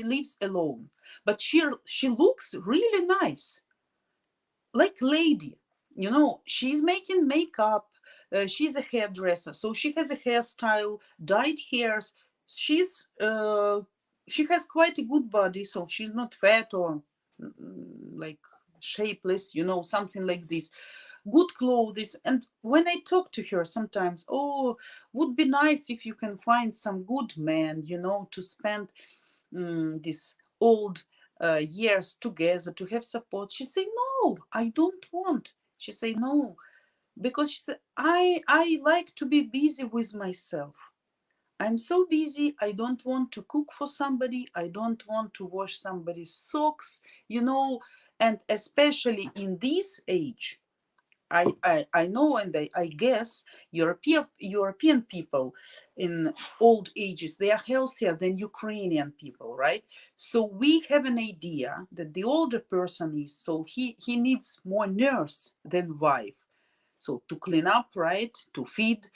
lives alone, but she looks really nice, like lady. She's making makeup. She's a hairdresser, so she has a hairstyle, dyed hairs. She has quite a good body, so she's not fat or like shapeless, something like this. Good clothes. And when I talk to her sometimes, oh, would be nice if you can find some good man, to spend these old years together, to have support. She say, no, I don't want. She say, no, because she said, I like to be busy with myself. I'm so busy. I don't want to cook for somebody. I don't want to wash somebody's socks. And especially in this age, I know, and I guess European people in old ages, they are healthier than Ukrainian people, right? So we have an idea that the older person is, so he needs more nurse than wife. So to clean up, right? To feed,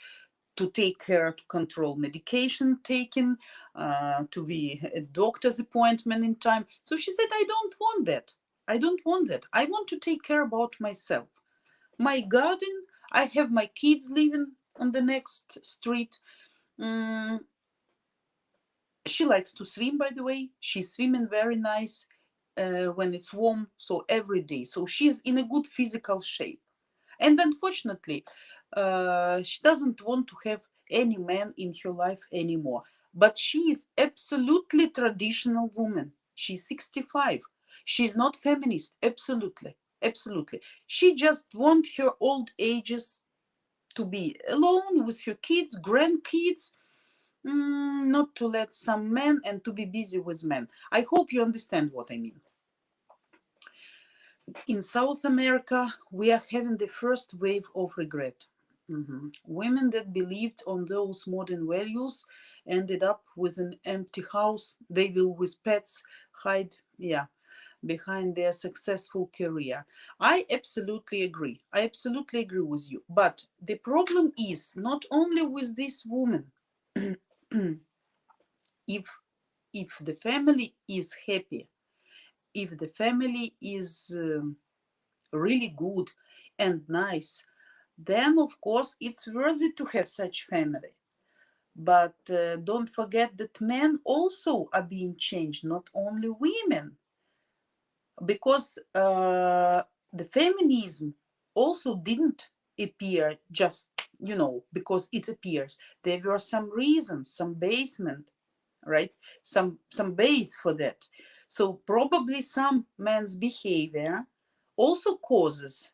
to take care, to control medication taken, to be a doctor's appointment in time. So she said, I don't want that. I don't want that. I want to take care about myself. My garden, I have my kids living on the next street. Mm, she likes to swim, by the way. She's swimming very nice when it's warm, so every day. So she's in a good physical shape. And unfortunately, she doesn't want to have any man in her life anymore. But she is absolutely traditional woman. She's 65. She's not feminist, absolutely. Absolutely. She just want her old ages to be alone with her kids, grandkids, not to let some men and to be busy with men. I hope you understand what I mean. In South America, we are having the first wave of regret. Women that believed on those modern values ended up with an empty house. They will, with pets, hide, behind their successful career. I absolutely agree. I absolutely agree with you. But the problem is not only with this woman. if the family is happy, if the family is really good and nice, then of course it's worthy to have such family. But don't forget that men also are being changed, not only women, because the feminism also didn't appear just, because it appears. There were some reasons, some basement, right? Some base for that. So probably some men's behavior also causes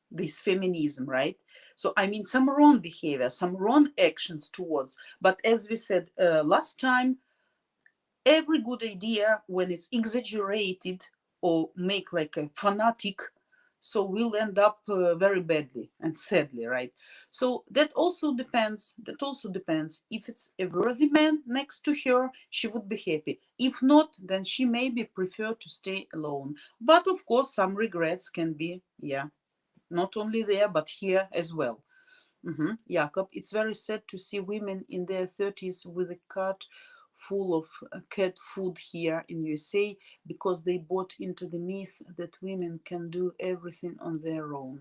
this feminism, right? So I mean, some wrong behavior, some wrong actions towards. But as we said last time, every good idea, when it's exaggerated or make like a fanatic, so we'll end up very badly and sadly, right? So that also depends. If it's a worthy man next to her, she would be happy. If not, then she maybe prefer to stay alone. But of course, some regrets can be, not only there, but here as well. Jakob, it's very sad to see women in their 30s with a cart full of cat food here in USA because they bought into the myth that women can do everything on their own.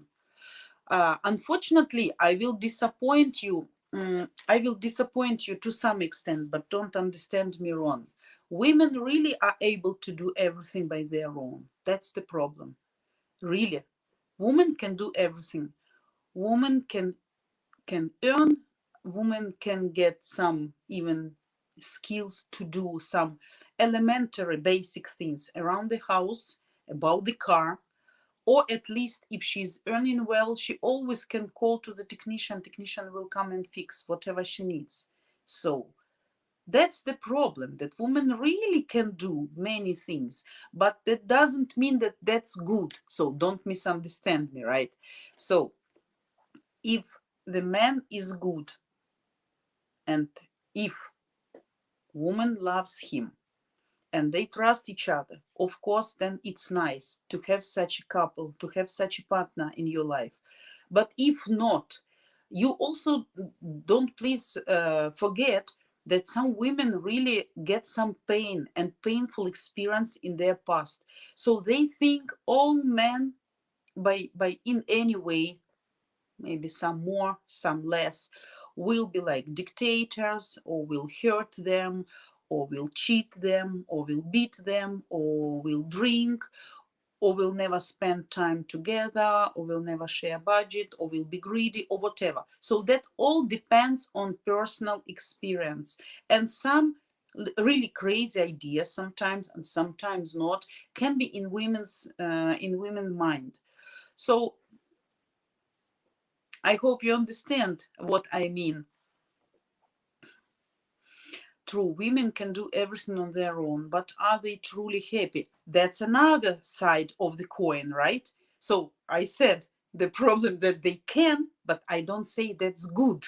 Unfortunately, I will disappoint you. I will disappoint you to some extent, but don't understand me wrong. Women really are able to do everything by their own. That's the problem. Really. Women can do everything. Women can earn, women can get some even skills to do some elementary basic things around the house, about the car, or at least if she's earning well, she always can call to the technician will come and fix whatever she needs. So that's the problem, that women really can do many things, but that doesn't mean that that's good. So don't misunderstand me, right? So if the man is good and if woman loves him and they trust each other, of course, then it's nice to have such a couple, to have such a partner in your life. But if not, you also don't please forget that some women really get some pain and painful experience in their past. So they think all men, by in any way, maybe some more, some less, will be like dictators, or will hurt them, or will cheat them, or will beat them, or will drink, or will never spend time together, or will never share budget, or will be greedy, or whatever. So that all depends on personal experience. And some really crazy ideas sometimes, and sometimes not, can be in women's mind. So I hope you understand what I mean. True, women can do everything on their own, but are they truly happy? That's another side of the coin, right? So I said the problem that they can, but I don't say that's good.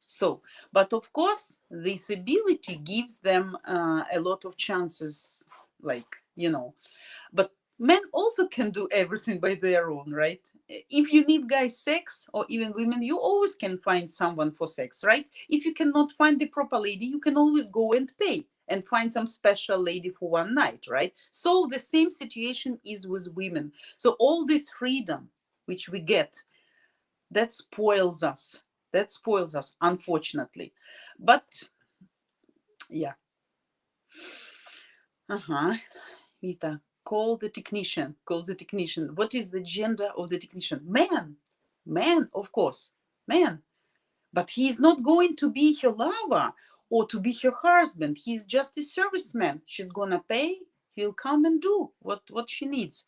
So, but of course, this ability gives them a lot of chances, like, but men also can do everything by their own, right? If you need guys sex, or even women, you always can find someone for sex, right? If you cannot find the proper lady, you can always go and pay and find some special lady for one night, right? So the same situation is with women. So all this freedom which we get, that spoils us, unfortunately. But yeah. Vita, call the technician. What is the gender of the technician? Man, of course, man. But he is not going to be her lover or to be her husband. He's just a serviceman. She's gonna pay, he'll come and do what she needs.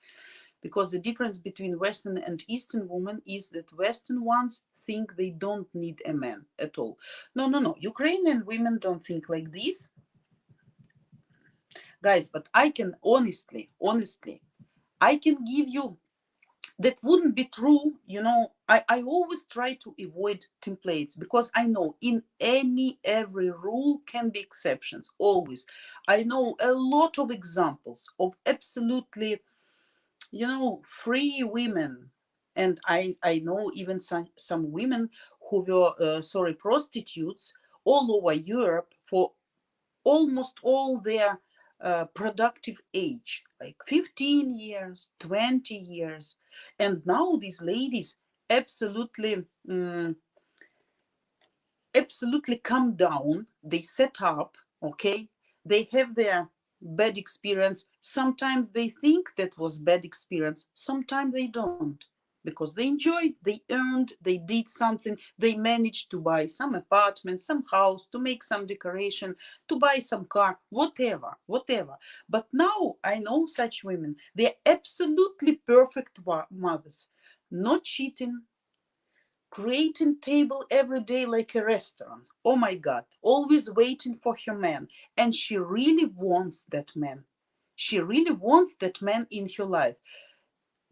because the difference between Western and Eastern women is that Western ones think they don't need a man at all. No, no, no. Ukrainian women don't think like this. Guys, but I can honestly, I can give you, that wouldn't be true. You know, I always try to avoid templates because I know in every rule can be exceptions, always. I know a lot of examples of absolutely, you know, free women. And I know even some women who were, prostitutes all over Europe for almost all their productive age, like 15 years, 20 years. And now these ladies absolutely, absolutely come down. They set up, okay? They have their bad experience. Sometimes they think that was bad experience. Sometimes they don't. Because they enjoyed, they earned, they did something, they managed to buy some apartment, some house, to make some decoration, to buy some car, whatever. But now I know such women. They're absolutely perfect mothers, not cheating, creating table every day like a restaurant. Oh my God, always waiting for her man. And she really wants that man. She really wants that man in her life,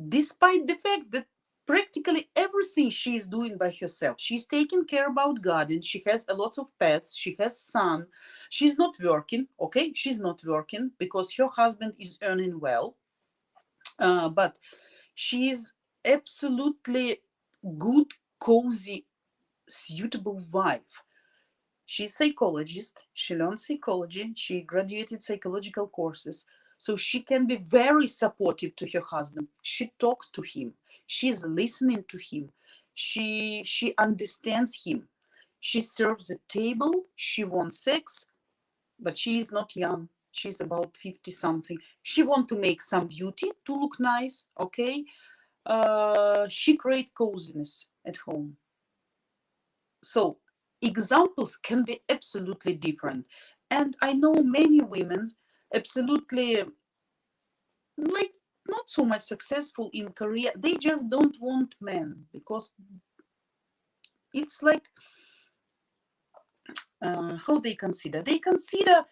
despite the fact that practically everything she is doing by herself. She's taking care about garden. She has a lot of pets. She has son. She's not working. Okay, she's not working because her husband is earning well. But she's absolutely good, cozy, suitable wife. She's psychologist. She learned psychology. She graduated psychological courses. So she can be very supportive to her husband. She talks to him. She's listening to him. She understands him. She serves the table. She wants sex, but she is not young. She's about 50 something. She wants to make some beauty to look nice. Okay. She creates coziness at home. So examples can be absolutely different. And I know many women absolutely, like, not so much successful in career. They just don't want men because it's like, how they consider. They consider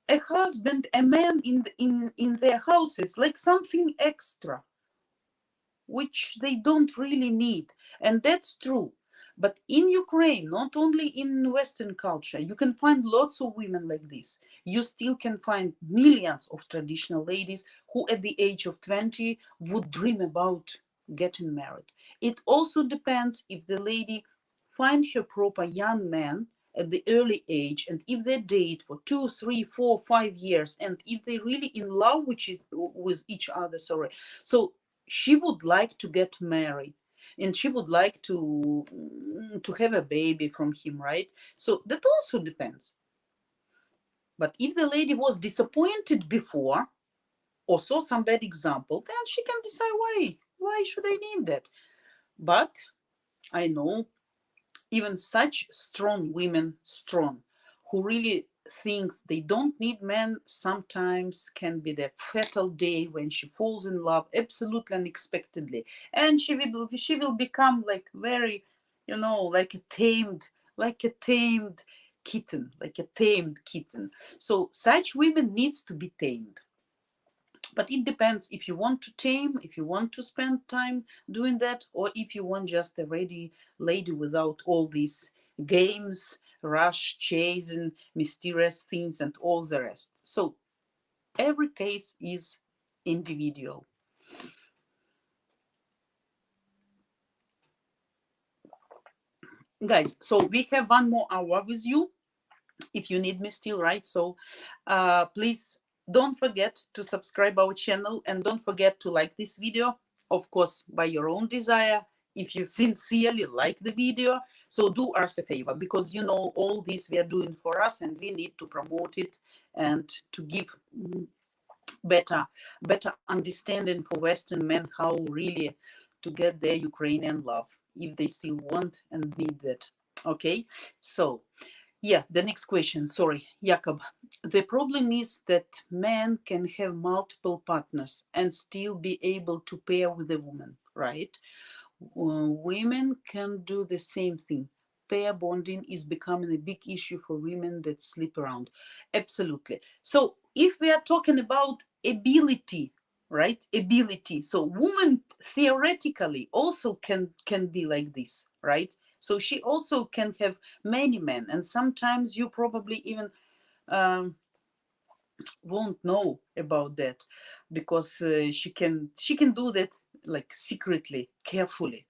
a husband, a man in their houses like something extra, which they don't really need. And that's true. But in Ukraine, not only in Western culture, you can find lots of women like this. You still can find millions of traditional ladies who at the age of 20 would dream about getting married. It also depends if the lady find her proper young man at the early age, and if they date for 2, 3, 4, 5 years, and if they really in love with each other, so she would like to get married and she would like to have a baby from him, right? So that also depends. But if the lady was disappointed before or saw some bad example, then she can decide, why should I need that? But I know even such strong women, who really thinks they don't need men, sometimes can be the fatal day when she falls in love absolutely unexpectedly, and she will become like very, like a tamed kitten, so such women needs to be tamed. But it depends if you want to tame, if you want to spend time doing that, or if you want just a ready lady without all these games, rush, chasing, mysterious things, and all the rest. So every case is individual. Guys, so we have 1 more hour with you if you need me still, right? So please don't forget to subscribe our channel, and don't forget to like this video, of course, by your own desire, if you sincerely like the video. So do us a favor, because all this we are doing for us, and we need to promote it and to give better understanding for Western men how really to get their Ukrainian love, if they still want and need that. Okay, so Yeah, the next question. Sorry, Jakob. The problem is that men can have multiple partners and still be able to pair with a woman, right? Women can do the same thing. Pair bonding is becoming a big issue for women that sleep around. Absolutely. So if we are talking about ability, right? Ability. So women theoretically also can be like this, right? So she also can have many men, and sometimes you probably even um, won't know about that because she can do that like secretly, carefully,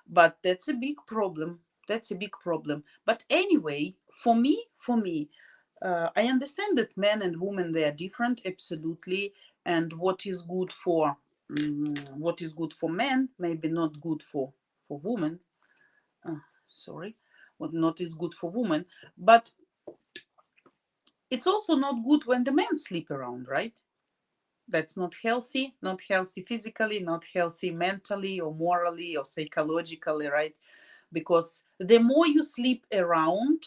but that's a big problem. That's a big problem. But anyway, for me, I understand that men and women, they are different, absolutely, and what is good for men maybe not good for women. uh, Sorry, what not is good for women, but it's also not good when the men sleep around, right? That's not healthy, not healthy physically, not healthy mentally or morally or psychologically, right? Because the more you sleep around,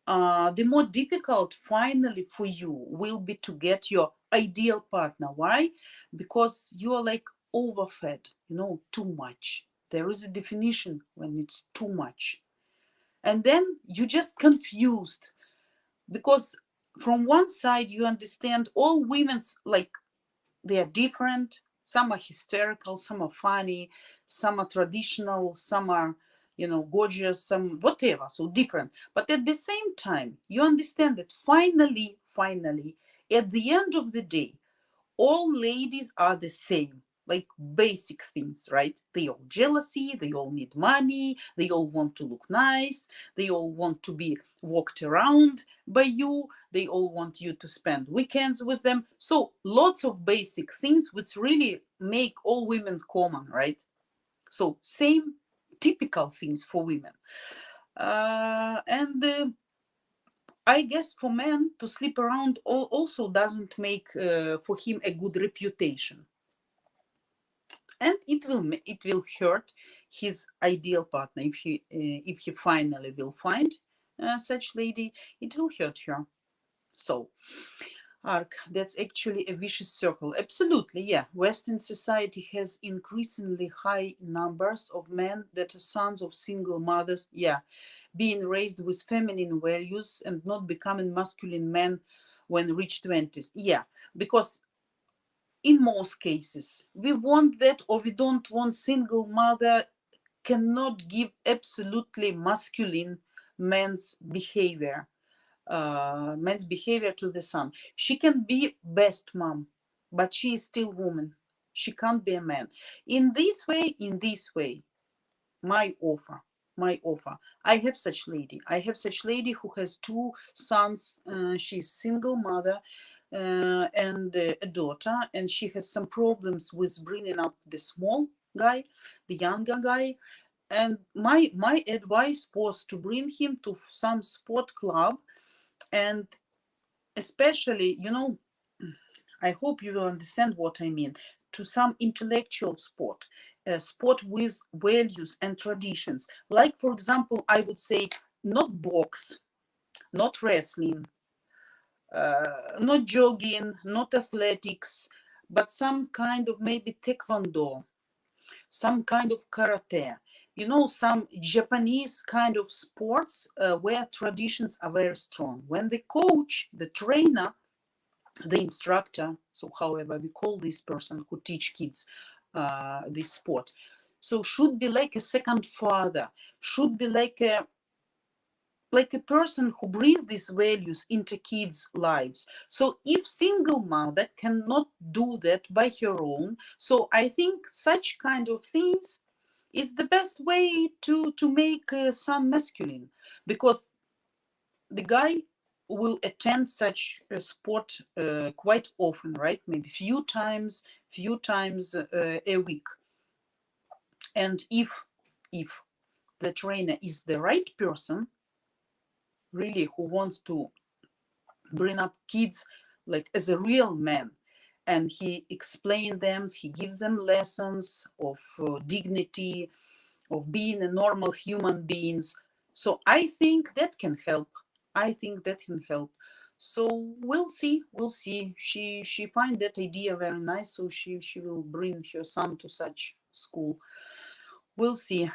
the more difficult finally for you will be to get your ideal partner. Why? Because you are like overfed, too much. There is a definition when it's too much. And then you just confused because from one side you understand all women's like they are different. Some are hysterical, some are funny, some are traditional, some are, gorgeous, some whatever, so different. But at the same time, you understand that finally, at the end of the day, all ladies are the same, like basic things, right? They all jealousy, they all need money, they all want to look nice, they all want to be walked around by you, they all want you to spend weekends with them. So lots of basic things which really make all women common, right? So same typical things for women. And I guess for men to sleep around also doesn't make for him a good reputation, and it will hurt his ideal partner if he finally will find such lady. It will hurt her. So, arc, that's actually a vicious circle. Absolutely, yeah. Western society has increasingly high numbers of men that are sons of single mothers, yeah, being raised with feminine values and not becoming masculine men when reach 20s. Yeah, because in most cases we want that, or we don't want. Single mother cannot give absolutely masculine men's behavior to the son. She can be best mom, but she is still woman. She can't be a man. In this way, my offer, I have such lady who has two sons. She's single mother, and a daughter, and she has some problems with bringing up the small guy, the younger guy. And my advice was to bring him to some sport club, and especially, I hope you will understand what I mean, to some intellectual sport, a sport with values and traditions. Like, for example, I would say not box, not wrestling, not jogging, not athletics, but some kind of maybe taekwondo, some kind of karate, some Japanese kind of sports where traditions are very strong. When the coach, the trainer, the instructor, so however we call this person who teach kids this sport, so should be like a second father, should be like a person who brings these values into kids' lives. So if single mother cannot do that by her own, so I think such kind of things is the best way to make son masculine, because the guy will attend such a sport quite often, right? Maybe few times a week. And if the trainer is the right person, really, who wants to bring up kids like as a real man, and he explains them, he gives them lessons of dignity, of being a normal human beings, so I think that can help. I think that can help. So we'll see. We'll see. She find that idea very nice, so she will bring her son to such school. We'll see.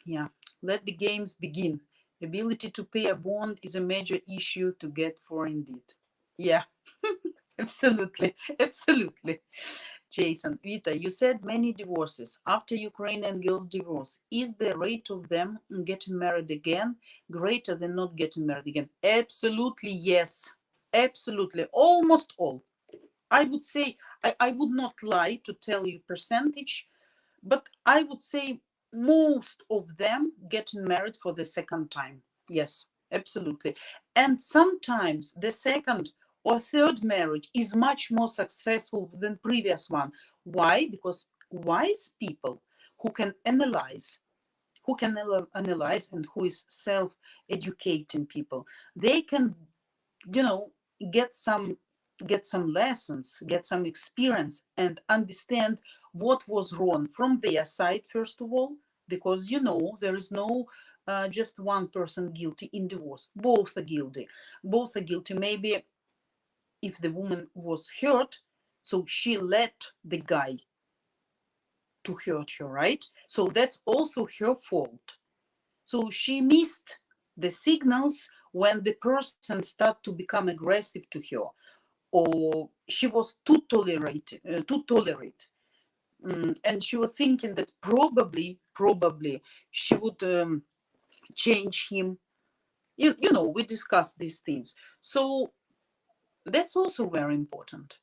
Yeah. Let the games begin. Ability to pay a bond is a major issue to get for indeed. Yeah. Absolutely. Absolutely. Jason, Vita, you said many divorces. After Ukrainian girls divorce, is the rate of them getting married again greater than not getting married again? Absolutely, yes. Absolutely. Almost all. I would say, I would not lie to tell you percentage, but I would say most of them getting married for the second time. Yes, absolutely. And sometimes the second or third marriage is much more successful than previous one. Why? Because wise people who can analyze, and who is self-educating people, they can, you know, get some lessons, get some experience, and understand what was wrong from their side, first of all, because there is no just one person guilty in divorce. Both are guilty. Both are guilty. Maybe if the woman was hurt, so she let the guy to hurt her, right? So that's also her fault. So she missed the signals when the person started to become aggressive to her, or she was too tolerate. And she was thinking that probably she would change him. We discussed these things. So that's also very important.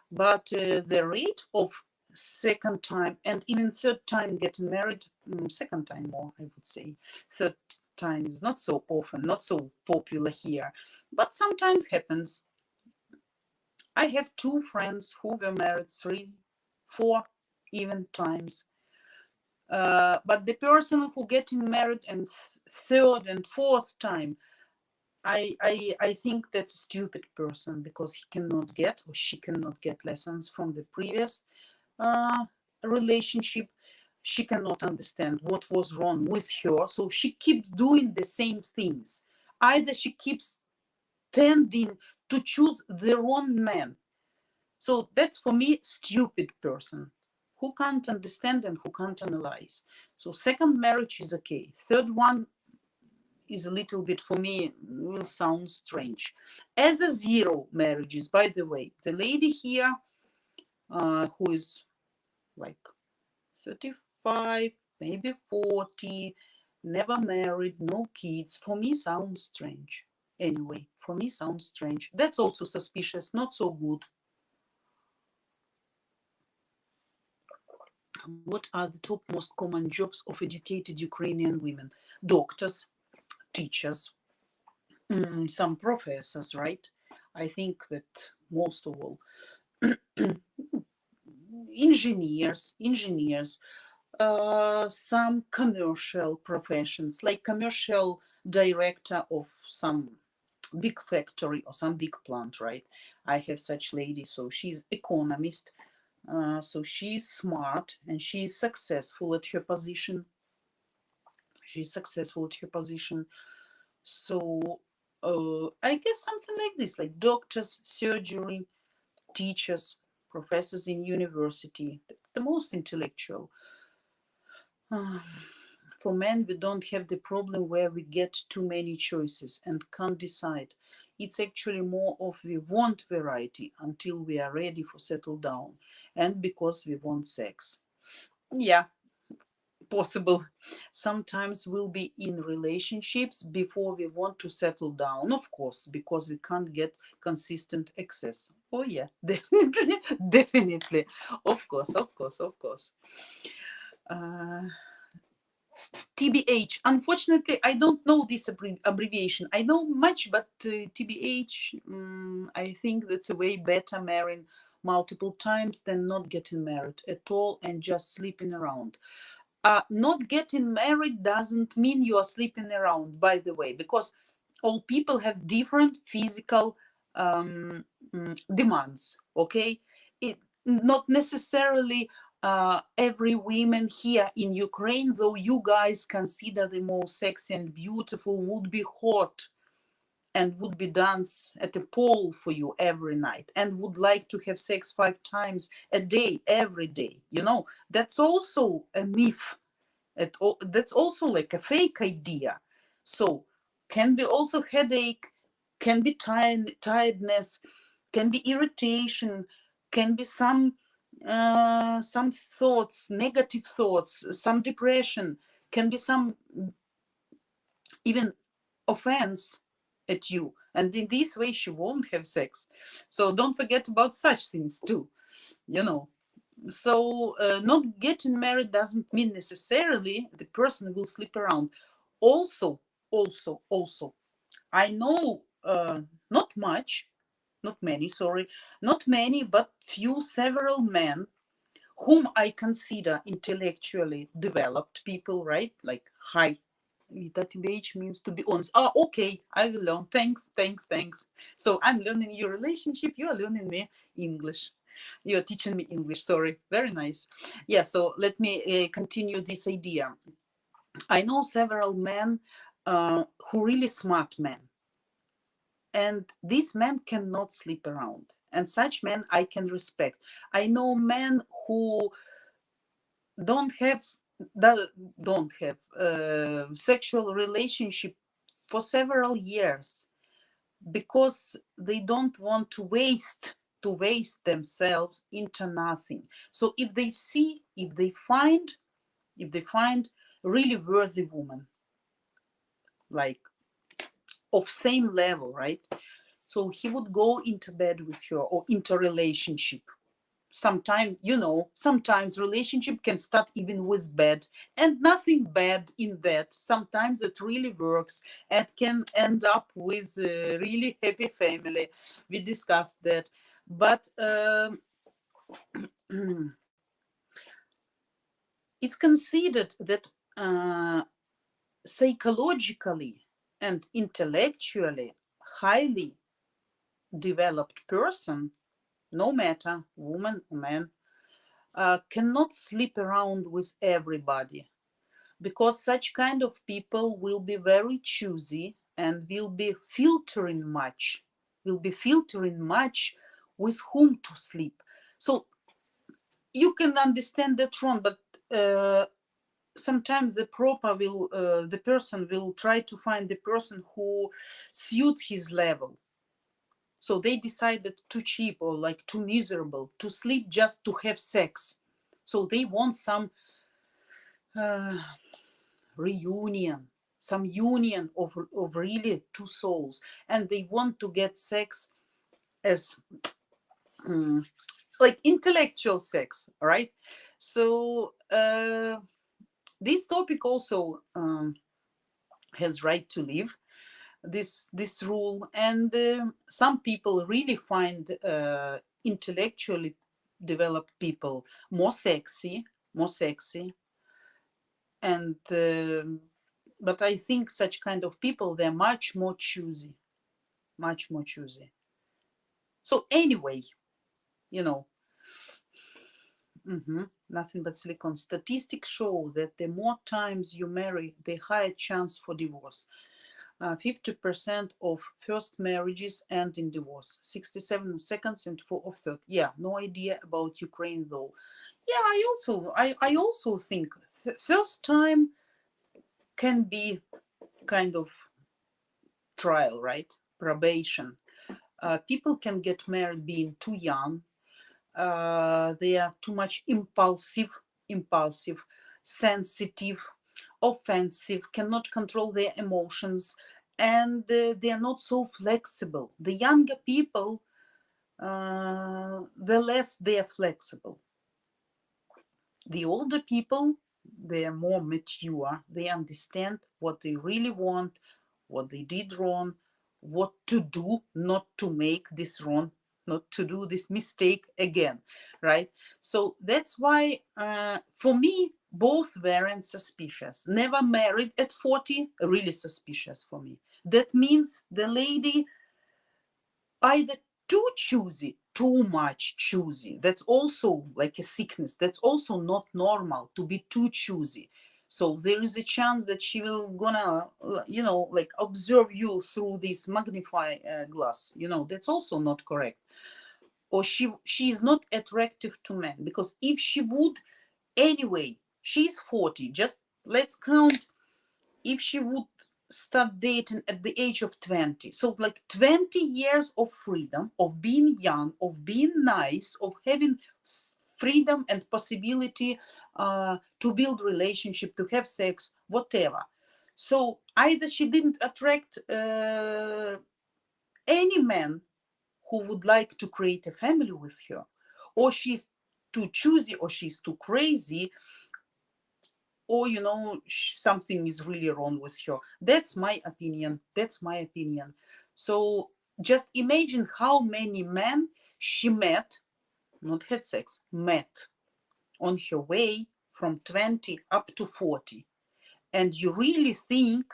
But the rate of second time and even third time getting married, second time more, I would say. Third time is not so often, not so popular here, but sometimes happens. I have two friends who were married 3, 4, even times. But the person who getting married and third and fourth time, I think that's a stupid person, because he cannot get, or she cannot get, lessons from the previous relationship. She cannot understand what was wrong with her, so she keeps doing the same things. Either she keeps tending to choose the wrong man. So that's, for me, stupid person who can't understand and who can't analyze. So second marriage is okay. Third one is a little bit, for me, will sound strange. As a zero marriages, by the way, the lady here who is like 35, maybe 40, never married, no kids, for me sounds strange. Anyway, for me sounds strange. That's also suspicious, not so good. What are the top most common jobs of educated Ukrainian women? Doctors, teachers, some professors, right? I think that most of all. engineers, some commercial professions, like commercial director of some big factory or some big plant, right? I have such lady, so she's economist, so she's smart and she's successful at her position. So I guess something like this, like doctors, surgery, teachers, professors in university, the most intellectual. For men, we don't have the problem where we get too many choices and can't decide. It's actually more of we want variety until we are ready for settle down, and because we want sex. Yeah, possible. Sometimes we'll be in relationships before we want to settle down, of course, because we can't get consistent access. Oh yeah, definitely, definitely. Of course, of course, of course. TBH. Unfortunately, I don't know this abbreviation. I know much, but TBH, I think that's a way better, marrying multiple times than not getting married at all and just sleeping around. Not getting married doesn't mean you are sleeping around, by the way, because all people have different physical demands, okay? It not necessarily every woman here in Ukraine, though you guys consider the most sexy and beautiful, would be hot and would be dance at a pole for you every night and would like to have sex 5 times a day, every day, you know, that's also a myth. That's also like a fake idea. So can be also headache, can be tiredness, can be irritation, can be some thoughts, negative thoughts, some depression, can be some even offense at you, and in this way she won't have sex. So don't forget about such things too, you know. So not getting married doesn't mean necessarily the person will sleep around. Also, also, I know not much, not many, sorry, not many, but few, several men whom I consider intellectually developed people, right? Like high. That age means to be honest. Oh, okay, I will learn. Thanks, thanks, thanks. So I'm learning your relationship. You are learning me English. You're teaching me English. Sorry. Very nice. Yeah, so let me continue this idea. I know several men who really smart men. And these men cannot sleep around. And such men I can respect. I know men who don't have sexual relationship for several years because they don't want to waste themselves into nothing. So if they find really worthy woman, like of same level, right? So he would go into bed with her or into relationship. Sometimes, you know, sometimes relationship can start even with bad, and nothing bad in that. Sometimes it really works and can end up with a really happy family. We discussed that. But it's considered that psychologically and intellectually highly developed person, no matter woman or man, cannot sleep around with everybody, because such kind of people will be very choosy and will be filtering much with whom to sleep. So you can understand that wrong, but sometimes the person will try to find the person who suits his level. So they decided too cheap or like too miserable to sleep just to have sex. So they want some reunion, some union of really two souls. And they want to get sex as like intellectual sex, right? So this topic also has right to live, this rule. And some people really find intellectually developed people more sexy. And but I think such kind of people, they're much more choosy. So anyway, you know, nothing but silicon. Statistics show that the more times you marry, the higher chance for divorce. 50% of first marriages end in divorce, 67 seconds and 4 of third. Yeah, no idea about Ukraine though. Yeah, I also think first time can be kind of trial, right? Probation. People can get married being too young. They are too much impulsive, sensitive, offensive, cannot control their emotions, and they are not so flexible. The younger people, the less they are flexible. The older people, they are more mature. They understand what they really want, what they did wrong, what to do not to make this wrong, not to do this mistake again, right? So that's why, for me, both weren't suspicious. Never married at 40, really suspicious for me. That means the lady either too choosy, too much choosy. That's also like a sickness. That's also not normal to be too choosy. So there is a chance that she will gonna, you know, like observe you through this magnify glass. You know, that's also not correct. Or she is not attractive to men, because if she would, anyway, she's 40. Just let's count, if she would start dating at the age of 20, so like 20 years of freedom, of being young, of being nice, of having freedom and possibility to build relationship, to have sex, whatever. So either she didn't attract any man who would like to create a family with her, or she's too choosy, or she's too crazy, or, you know, something is really wrong with her. That's my opinion. That's my opinion. So just imagine how many men she met, not had sex, met on her way from 20 up to 40. And you really think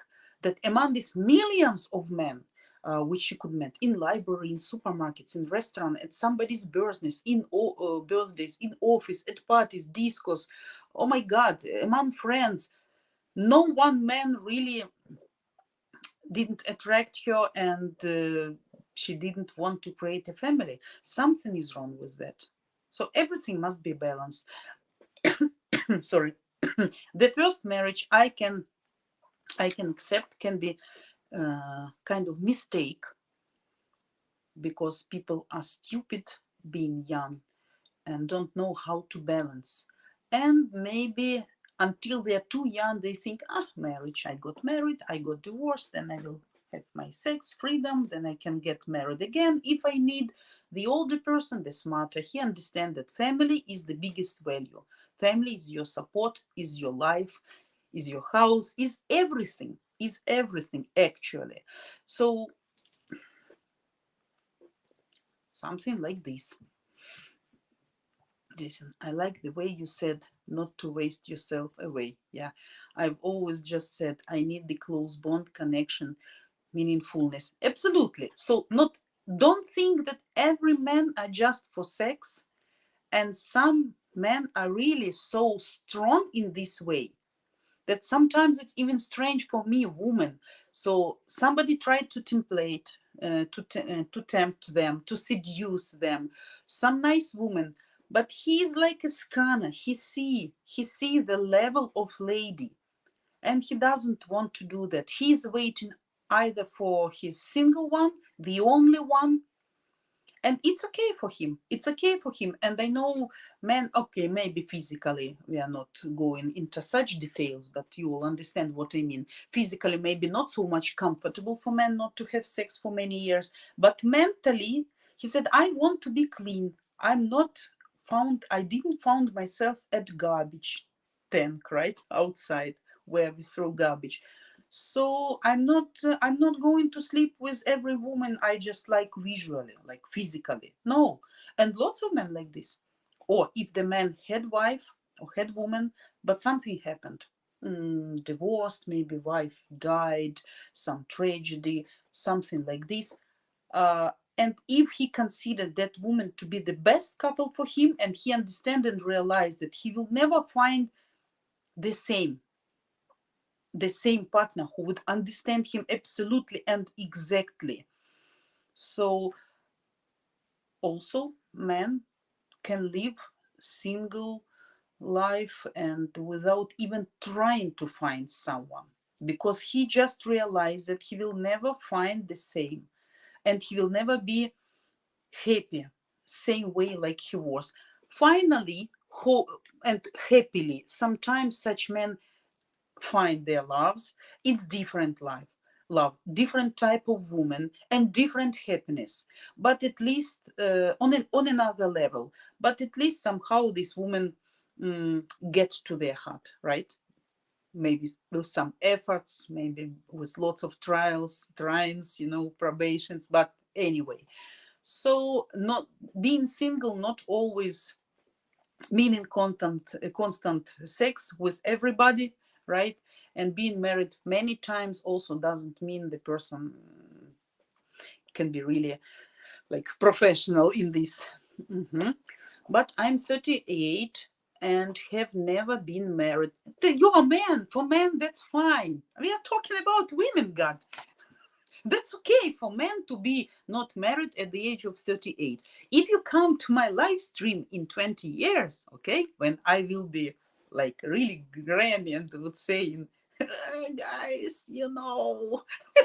that among these millions of men, which she could meet in library, in supermarkets, in restaurant, at somebody's birthdays, birthdays, in office, at parties, discos, oh my God, among friends, no one man really didn't attract her, and she didn't want to create a family. Something is wrong with that. So everything must be balanced. Sorry. The first marriage I can accept can be kind of mistake, because people are stupid being young and don't know how to balance. And maybe until they're too young, they think, marriage, I got married, I got divorced, then I will have my sex freedom, then I can get married again if I need. The older person, the smarter, he understands that family is the biggest value. Family is your support, is your life, is your house, is everything actually. So something like this. Jason, I like the way you said not to waste yourself away. Yeah, I've always just said I need the close bond, connection, meaningfulness. Absolutely. So don't think that every man are just for sex, and some men are really so strong in this way that sometimes it's even strange for me, woman. So somebody tried to template, to tempt them, to seduce them, some nice woman, but he's like a scanner. He see the level of lady, and he doesn't want to do that. He's waiting either for his single one, the only one, and it's okay for him. It's okay for him. And I know men, okay, maybe physically we are not going into such details, but you will understand what I mean. Physically maybe not so much comfortable for men not to have sex for many years, but mentally he said, I want to be clean. I didn't found myself at garbage tank, right outside where we throw garbage. So I'm not going to sleep with every woman I just like visually, like physically. No. And lots of men like this. Or if the man had wife or had woman, but something happened, divorced, maybe wife died, some tragedy, something like this, and if he considered that woman to be the best couple for him, and he understand and realize that he will never find the same partner who would understand him absolutely and exactly. So also men can live single life and without even trying to find someone, because he just realized that he will never find the same, and he will never be happy same way like he was. Finally, and happily, sometimes such men find their loves. It's different love, different type of woman, and different happiness, but at least on another level, but at least somehow this woman gets to their heart, right? Maybe with some efforts, maybe with lots of tryings, probations, but anyway. So not being single, not always meaning constant sex with everybody, right? And being married many times also doesn't mean the person can be really like professional in this. But I'm 38, and have never been married. You're a man. For men, that's fine. We are talking about women, God. That's okay for men to be not married at the age of 38. If you come to my live stream in 20 years, okay, when I will be like really granny and would say, guys,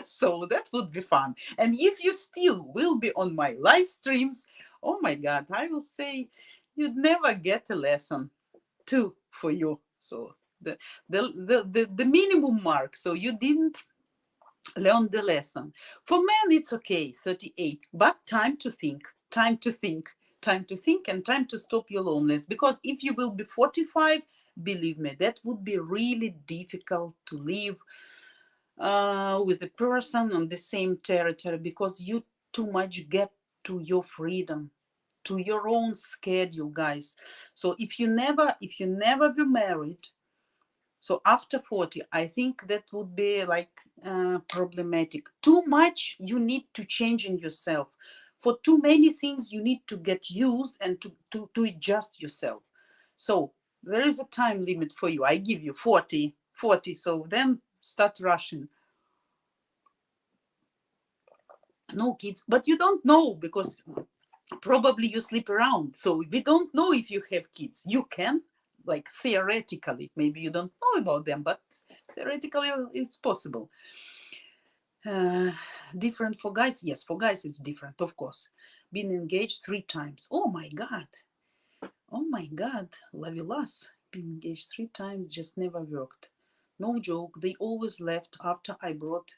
so that would be fun. And if you still will be on my live streams, oh my God, I will say you'd never get a lesson two for you. So the minimum mark. So you didn't learn the lesson. For men, it's okay, 38, but time to think, time to think, time to think, and time to stop your loneliness. Because if you will be 45, believe me, that would be really difficult to live with a person on the same territory, because you too much get to your freedom, to your own schedule, guys. So if you never were married, so after 40, I think that would be like problematic. Too much you need to change in yourself. For too many things you need to get used and to adjust yourself. So there is a time limit for you. I give you 40. So then start rushing. No kids, but you don't know, because probably you sleep around. So we don't know if you have kids. You can, like theoretically, maybe you don't know about them, but theoretically it's possible. Different for guys? Yes, for guys it's different, of course. Been engaged 3 times. Oh my God. Lavilas. Been engaged 3 times, just never worked. No joke, they always left after I brought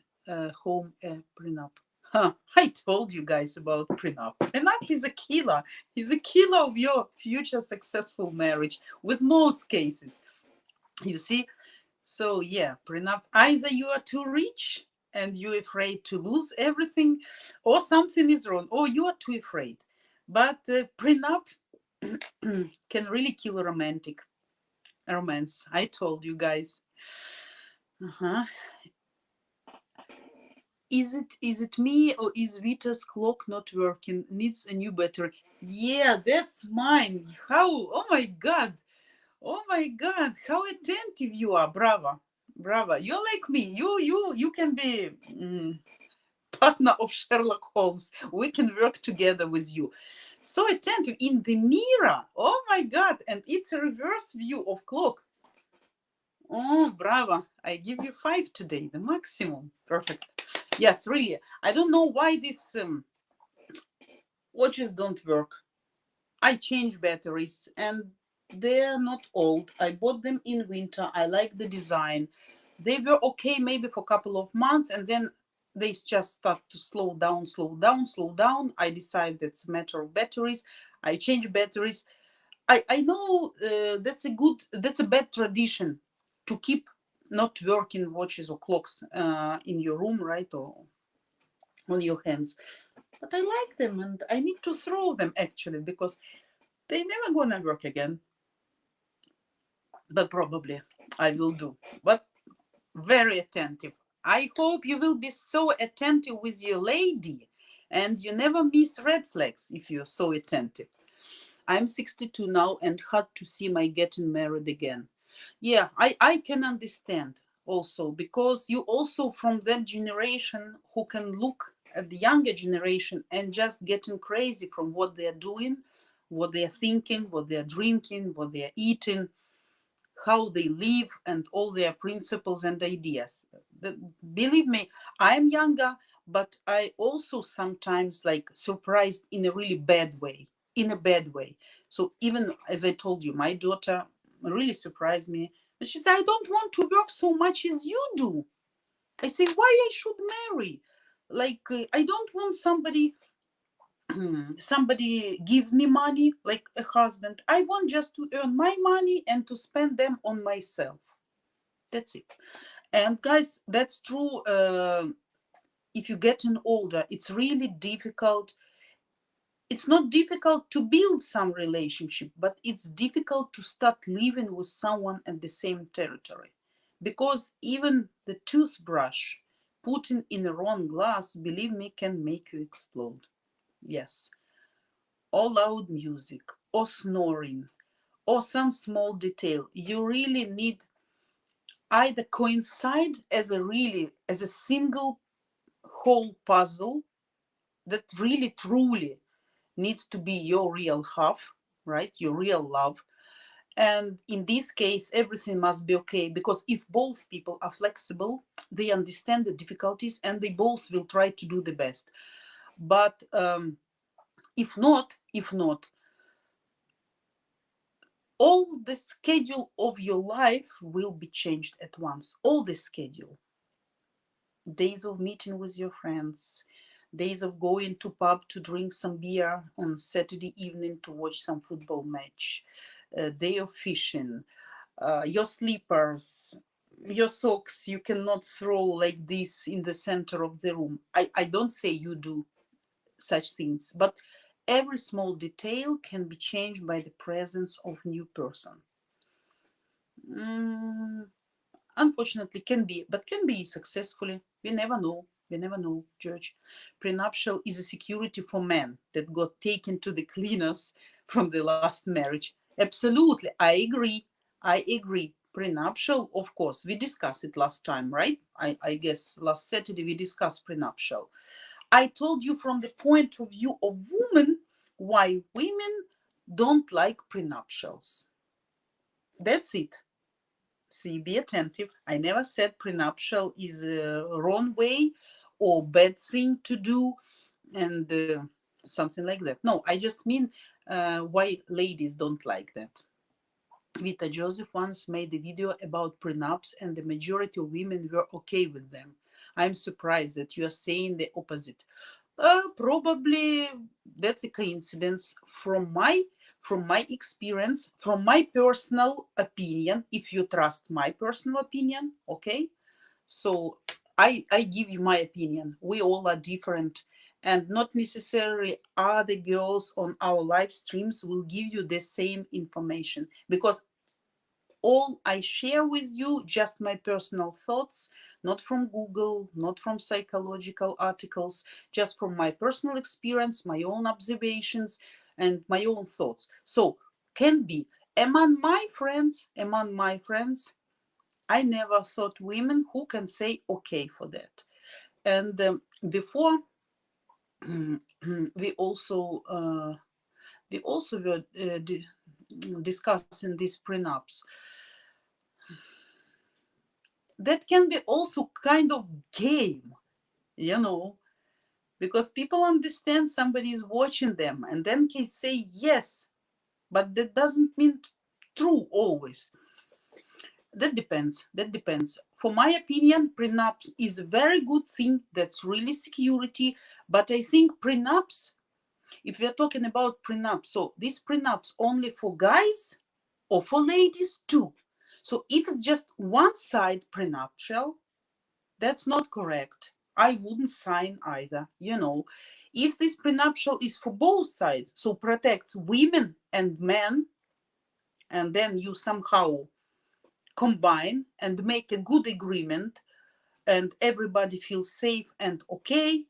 home a prenup. I told you guys about prenup. Prenup is a killer. He's a killer of your future successful marriage with most cases. You see? So yeah, prenup. Either you are too rich and you're afraid to lose everything, or something is wrong, or you are too afraid. But prenup can really kill a romance. I told you guys. Uh-huh. Is it me, or is Vita's clock not working? Needs a new battery. Yeah, that's mine. How? Oh my God. Oh my God. How attentive you are. Bravo. Bravo. You're like me. You can be partner of Sherlock Holmes. We can work together with you. So attentive in the mirror. Oh my God. And it's a reverse view of clock. Oh, bravo. I give you 5 today, the maximum. Perfect. Yes, really. I don't know why these watches don't work. I change batteries and they're not old. I bought them in winter. I like the design. They were okay maybe for a couple of months, and then they just start to slow down. I decide that's a matter of batteries. I change batteries. I know that's a bad tradition to keep not working watches or clocks in your room, right, or on your hands. But I like them, and I need to throw them actually, because they never gonna work again. But probably I will do. But very attentive. I hope you will be so attentive with your lady, and you never miss red flags if you're so attentive. I'm 62 now and hard to see my getting married again. Yeah, I can understand also, because you also from that generation who can look at the younger generation and just getting crazy from what they're doing, what they're thinking, what they're drinking, what they're eating, how they live, and all their principles and ideas. Believe me, I'm younger, but I also sometimes like surprised in a really bad way, So even as I told you, my daughter really surprised me. She said, I don't want to work so much as you do. I say, why I should marry? Like, I don't want somebody gives me money like a husband. I want just to earn my money and to spend them on myself. That's it. And guys, that's true. If you're getting older, it's really difficult. It's not difficult to build some relationship, but it's difficult to start living with someone at the same territory, because even the toothbrush putting in a wrong glass, believe me, can make you explode. Yes. Or loud music, or snoring, or some small detail. You really need either coincide as a single whole puzzle that really truly needs to be your real half, right? Your real love. And in this case, everything must be okay, because if both people are flexible, they understand the difficulties and they both will try to do the best. But if not, all the schedule of your life will be changed at once. All the schedule. Days of meeting with your friends, days of going to pub to drink some beer on Saturday evening to watch some football match, day of fishing, your slippers, your socks you cannot throw like this in the center of the room. I don't say you do such things, but every small detail can be changed by the presence of new person. Unfortunately, can be successfully. We never know, George. Prenuptial is a security for men that got taken to the cleaners from the last marriage. Absolutely, I agree. Prenuptial, of course, we discussed it last time, right? I guess last Saturday we discussed prenuptial. I told you from the point of view of women why women don't like prenuptials. That's it. See, be attentive. I never said prenuptial is a wrong way or bad thing to do and something like that. No, I just mean why ladies don't like that. Vita Joseph once made a video about prenups and the majority of women were okay with them. I'm surprised that you are saying the opposite. Probably that's a coincidence from my experience, from my personal opinion, if you trust my personal opinion, okay? So I give you my opinion. We all are different, and not necessarily other girls on our live streams will give you the same information, because all I share with you just my personal thoughts, not from Google, not from psychological articles, just from my personal experience, my own observations, and my own thoughts. So can be among my friends, I never thought women who can say okay for that. And before we also were discussing these prenups. That can be also kind of game, because people understand somebody is watching them and then can say yes, but that doesn't mean true always. That depends. For my opinion, prenups is a very good thing. That's really security. But I think prenups, if we're talking about prenups, so these prenups only for guys or for ladies too. So if it's just one side prenuptial, that's not correct. I wouldn't sign either. If this prenuptial is for both sides, so protects women and men, and then you somehow combine and make a good agreement and everybody feels safe and okay,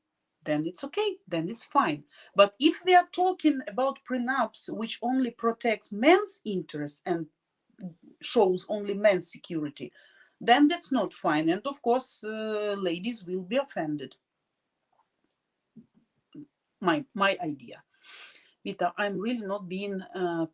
then it's okay, then it's fine. But if we are talking about prenups which only protects men's interests and shows only men's security, then that's not fine. And of course, ladies will be offended. My idea. Vita, I'm really not being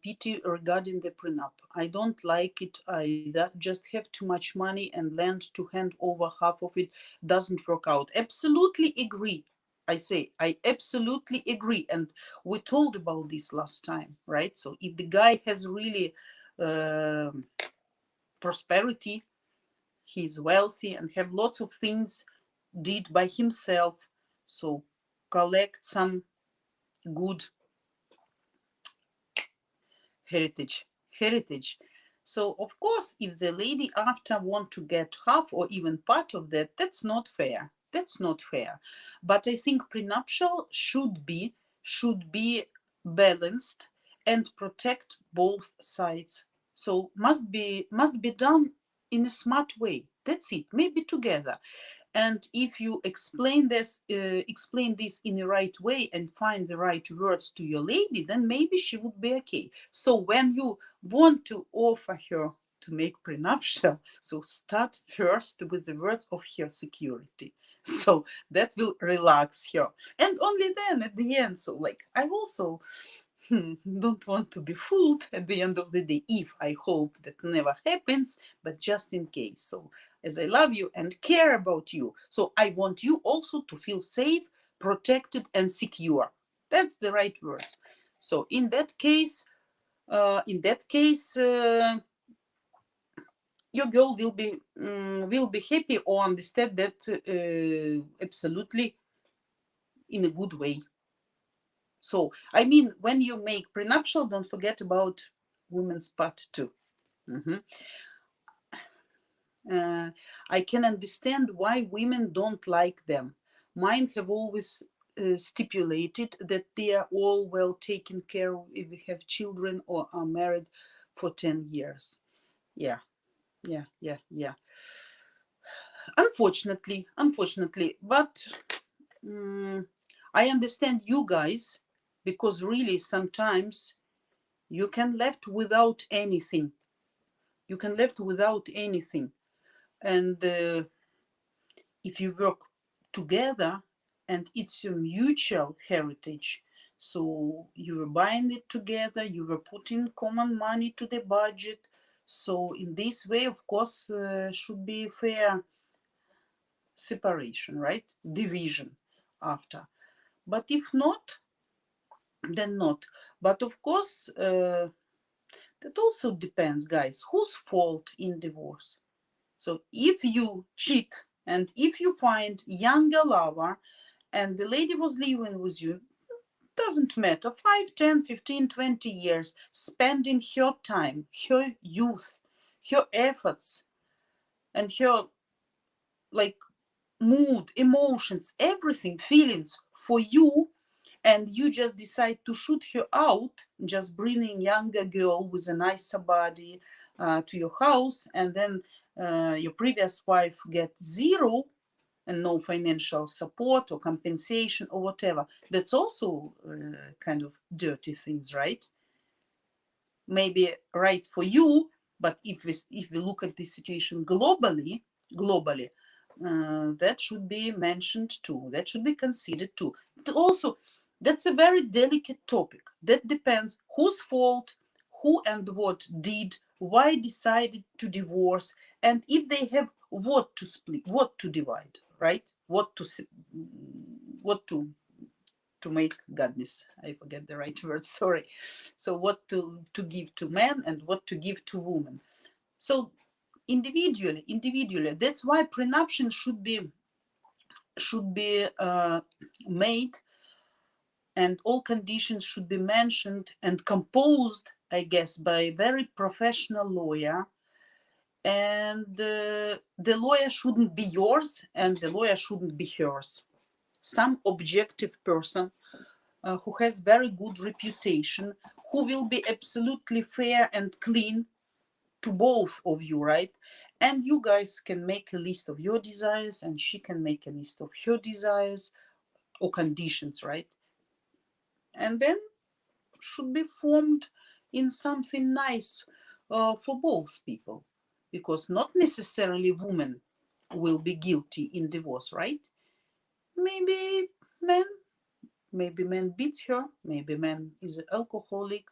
pity regarding the prenup. I don't like it either. Just have too much money and land to hand over half of it doesn't work out. Absolutely agree. I absolutely agree. And we told about this last time, right? So if the guy has really prosperity, he's wealthy and have lots of things did by himself, so collect some good heritage. So of course, if the lady after want to get half or even part of that, that's not fair. But I think prenuptial should be balanced and protect both sides. So must be done in a smart way. That's it. Maybe together. And if you explain this in the right way and find the right words to your lady, then maybe she would be okay. So when you want to offer her to make prenuptial, so start first with the words of her security. So that will relax her. And only then at the end, so like I also don't want to be fooled at the end of the day, if I hope that never happens, but just in case. So as I love you and care about you, so I want you also to feel safe, protected, and secure. That's the right words. So in that case, your girl will be happy or understand that absolutely in a good way. So I mean, when you make prenuptial, don't forget about women's part too. Mhm. I can understand why women don't like them. Mine have always stipulated that they are all well taken care of if we have children or are married for 10 years. Yeah, yeah. Unfortunately, but I understand you guys, because really sometimes you can left without anything. You can left without anything. And if you work together and it's your mutual heritage, so you were buying it together, you were putting common money to the budget. So in this way, of course, should be fair separation, right? Division after. But if not, then not. But of course, that also depends, guys, whose fault in divorce. So if you cheat and if you find younger lover and the lady was living with you, doesn't matter, 5, 10, 15, 20 years, spending her time, her youth, her efforts, and her like mood, emotions, everything, feelings for you, and you just decide to shoot her out, just bringing younger girl with a nicer body to your house, and then your previous wife gets zero and no financial support or compensation or whatever. That's also kind of dirty things, right? Maybe right for you, but if we look at this situation globally, that should be mentioned too. That should be considered too. Also, that's a very delicate topic. That depends whose fault, who and what did, why decided to divorce, and if they have what to split, what to divide, right? What to make goodness. I forget the right word. Sorry. So what to give to men and what to give to women. So individually. That's why prenuptial should be made, and all conditions should be mentioned and composed, I guess, by a very professional lawyer. And the lawyer shouldn't be yours, and the lawyer shouldn't be hers. Some objective person who has very good reputation, who will be absolutely fair and clean to both of you, right? And you guys can make a list of your desires, and she can make a list of her desires or conditions, right? And then should be formed in something nice for both people, because not necessarily women will be guilty in divorce, right? Maybe men, beat her, maybe man is an alcoholic,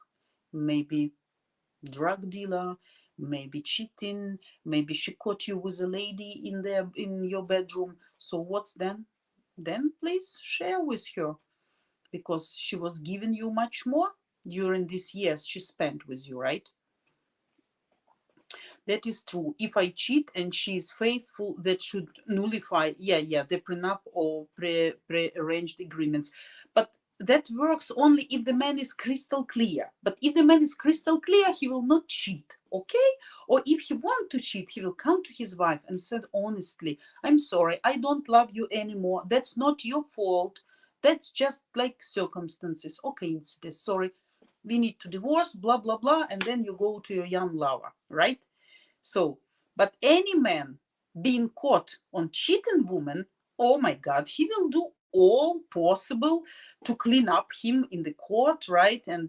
maybe drug dealer, maybe cheating, maybe she caught you with a lady in your bedroom. So what's then? Then please share with her, because she was giving you much more during these years she spent with you, right? That is true. If I cheat and she is faithful, that should nullify, the prenup or pre-arranged agreements. But that works only if the man is crystal clear. But if the man is crystal clear, he will not cheat, okay? Or if he wants to cheat, he will come to his wife and said honestly, I'm sorry, I don't love you anymore. That's not your fault. That's just like circumstances or coincidence. Sorry, we need to divorce, blah, blah, blah. And then you go to your young lover, right? So, but any man being caught on cheating woman, oh my God, he will do all possible to clean up him in the court, right? And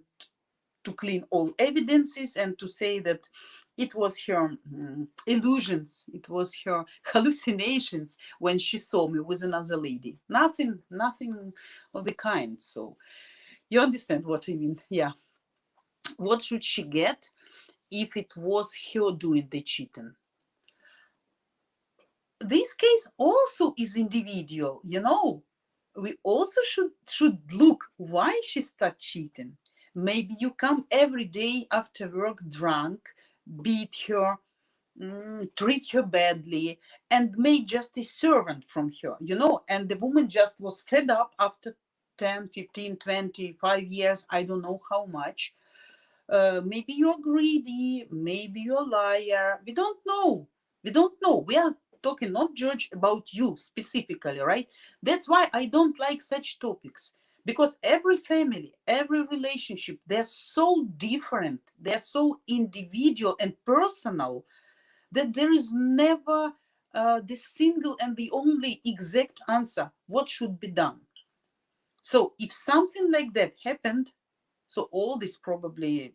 to clean all evidences and to say that it was her illusions, it was her hallucinations when she saw me with another lady. Nothing of the kind. So you understand what I mean? Yeah. What should she get if it was her doing the cheating? This case also is individual, you know. We also should look why she started cheating. Maybe you come every day after work drunk, beat her, treat her badly, and made just a servant from her, you know, and the woman just was fed up after 10, 15, 25 years, I don't know how much. Maybe you're greedy, maybe you're a liar. We don't know. We don't know. We are talking not judge about you specifically, right? That's why I don't like such topics, because every family, every relationship, they're so different, they're so individual and personal that there is never the single and the only exact answer what should be done. So if something like that happened, so all this probably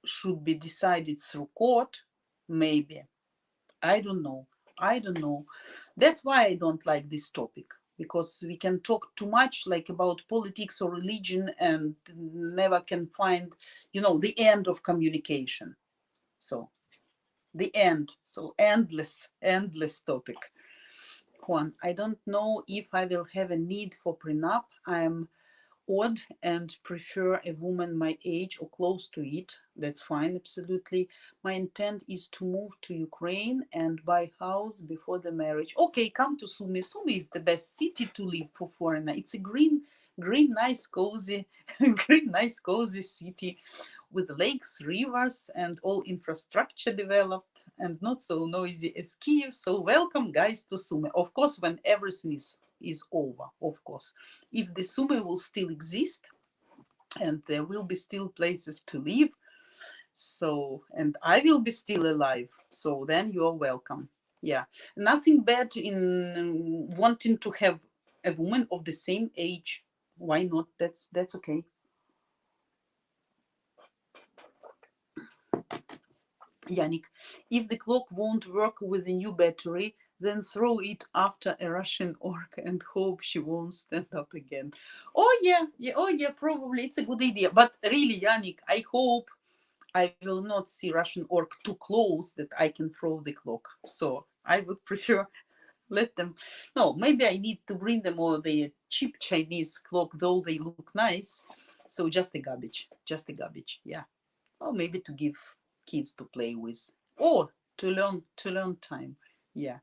should be decided through court, maybe. I don't know. I don't know. That's why I don't like this topic, because we can talk too much like about politics or religion and never can find, you know, the end of communication. So the end. So endless topic. Juan, I don't know if I will have a need for prenup. I'm odd and prefer a woman my age or close to it. That's fine, absolutely. My intent is to move to Ukraine and buy house before the marriage. Okay, come to Sumy. Sumy is the best city to live for foreigner. It's a green, nice, cozy, green, nice, cozy city with lakes, rivers, and all infrastructure developed and not so noisy as Kiev. So welcome, guys, to Sumy. Of course, when everything is over, of course. If the Sumy will still exist and there will be still places to live, so, and I will be still alive, so then you're welcome. Yeah, nothing bad in wanting to have a woman of the same age. Why not? That's okay. Yannick, if the clock won't work with a new battery, then throw it after a Russian orc and hope she won't stand up again. Oh yeah, probably it's a good idea. But really, Yannick, I hope I will not see Russian orc too close that I can throw the clock. So I would prefer let them. No, maybe I need to bring them all the cheap Chinese clock, though they look nice. So just a garbage. Yeah. Or maybe to give kids to play with, or to learn time. Yeah.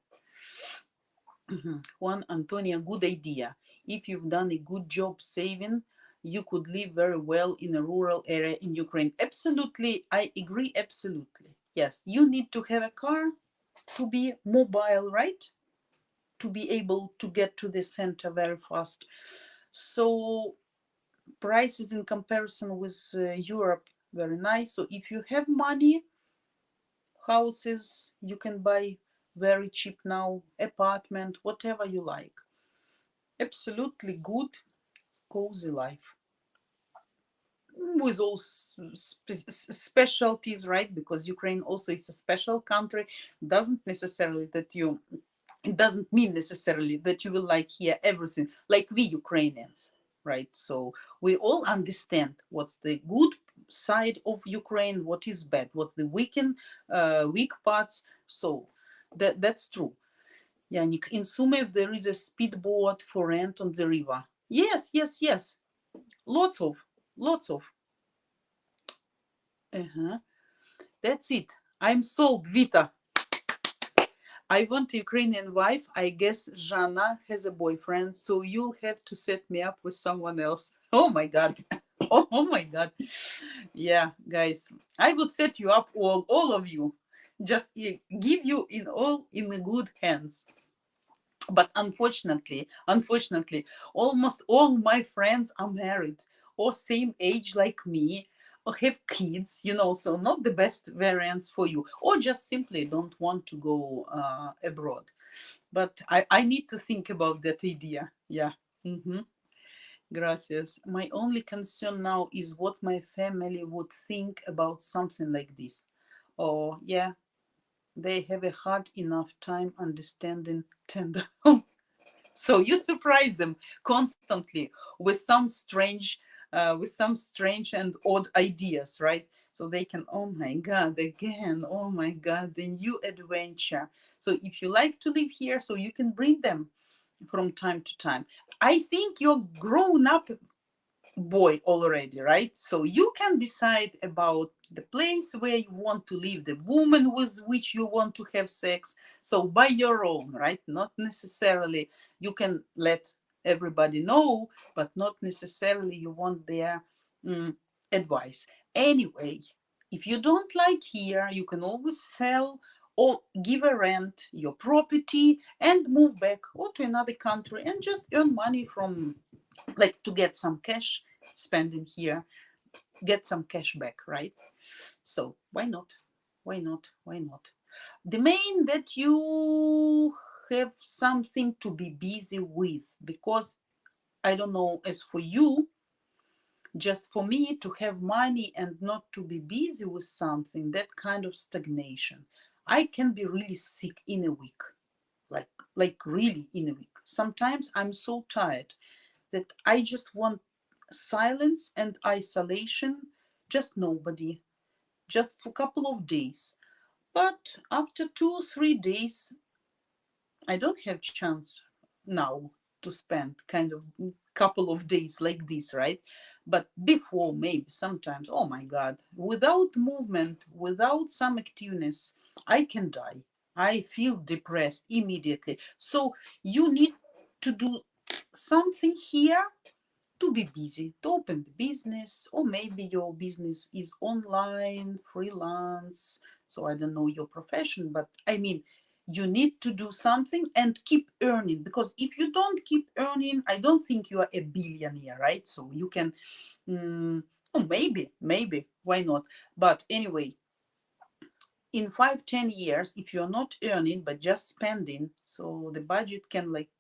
Juan Antonia, good idea. If you've done a good job saving, you could live very well in a rural area in Ukraine. Absolutely, I agree. Absolutely, yes. You need to have a car to be mobile, right? To be able to get to the center very fast. So prices in comparison with Europe, very nice. So if you have money, houses you can buy very cheap now, apartment, whatever you like. Absolutely good, cozy life with all specialties, right? Because Ukraine also is a special country. Doesn't necessarily that you it doesn't mean necessarily that you will like here everything like we Ukrainians, right? So we all understand what's the good side of Ukraine, what is bad, what's the weak parts. So that's true. Yannick, in Sumy there is a speedboat for rent on the river. Yes. Lots of. That's it. I'm sold, Vita. I want a Ukrainian wife. I guess Jana has a boyfriend, so you'll have to set me up with someone else. Oh my God. Oh my God. Yeah, guys, I would set you up all of you. Just give you in good hands. But unfortunately, almost all my friends are married or same age like me. or have kids, so not the best variants for you, or just simply don't want to go abroad. But I need to think about that idea. Yeah. Mm-hmm. Gracias. My only concern now is what my family would think about something like this. Oh, yeah, they have a hard enough time understanding tender. So you surprise them constantly with some strange and odd ideas, right? So they can, oh my God, again, oh my God, the new adventure. So if you like to live here, so you can bring them from time to time. I think you're grown up boy already, right? So you can decide about the place where you want to live, the woman with which you want to have sex. So by your own, right? Not necessarily you can let everybody know, but not necessarily you want their advice. Anyway, if you don't like here, you can always sell or give a rent your property and move back or to another country and just earn money from, like, to get some cash spending here, get some cash back, right? So why not? Why not? Why not? The main that you have something to be busy with, because I don't know, as for you, just for me to have money and not to be busy with something, that kind of stagnation, I can be really sick in a week, like really in a week. Sometimes I'm so tired that I just want silence and isolation, just nobody, just for a couple of days. But after 2 or 3 days, I don't have chance now to spend kind of couple of days like this, right? But before, maybe sometimes, oh my God, without movement, without some activeness, I can die. I feel depressed immediately. So you need to do something here to be busy, to open the business, or maybe your business is online, freelance. So I don't know your profession, but I mean, you need to do something and keep earning, because if you don't keep earning, I don't think you are a billionaire, right? So you can, oh, maybe, why not? But anyway, in 5, 10 years, if you're not earning but just spending, so the budget can, like,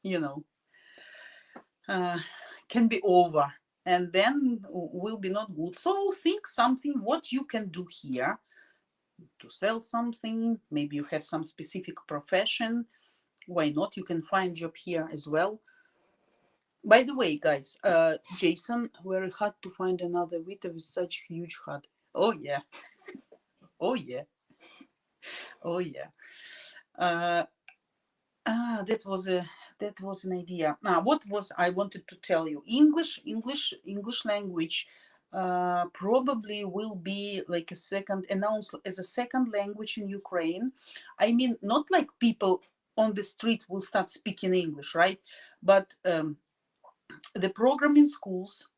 you know, uh, can be over, and then will be not good. So think something what you can do here to sell something. Maybe you have some specific profession. Why not? You can find job here as well. By the way, guys, Jason, very hard to find another Vita with such huge heart. Oh yeah, oh yeah, oh yeah. Uh, that was an idea. Now, what was I wanted to tell you? English language probably will be like a second, announced as a second language in Ukraine. I mean, not like people on the street will start speaking English, right? But the program in schools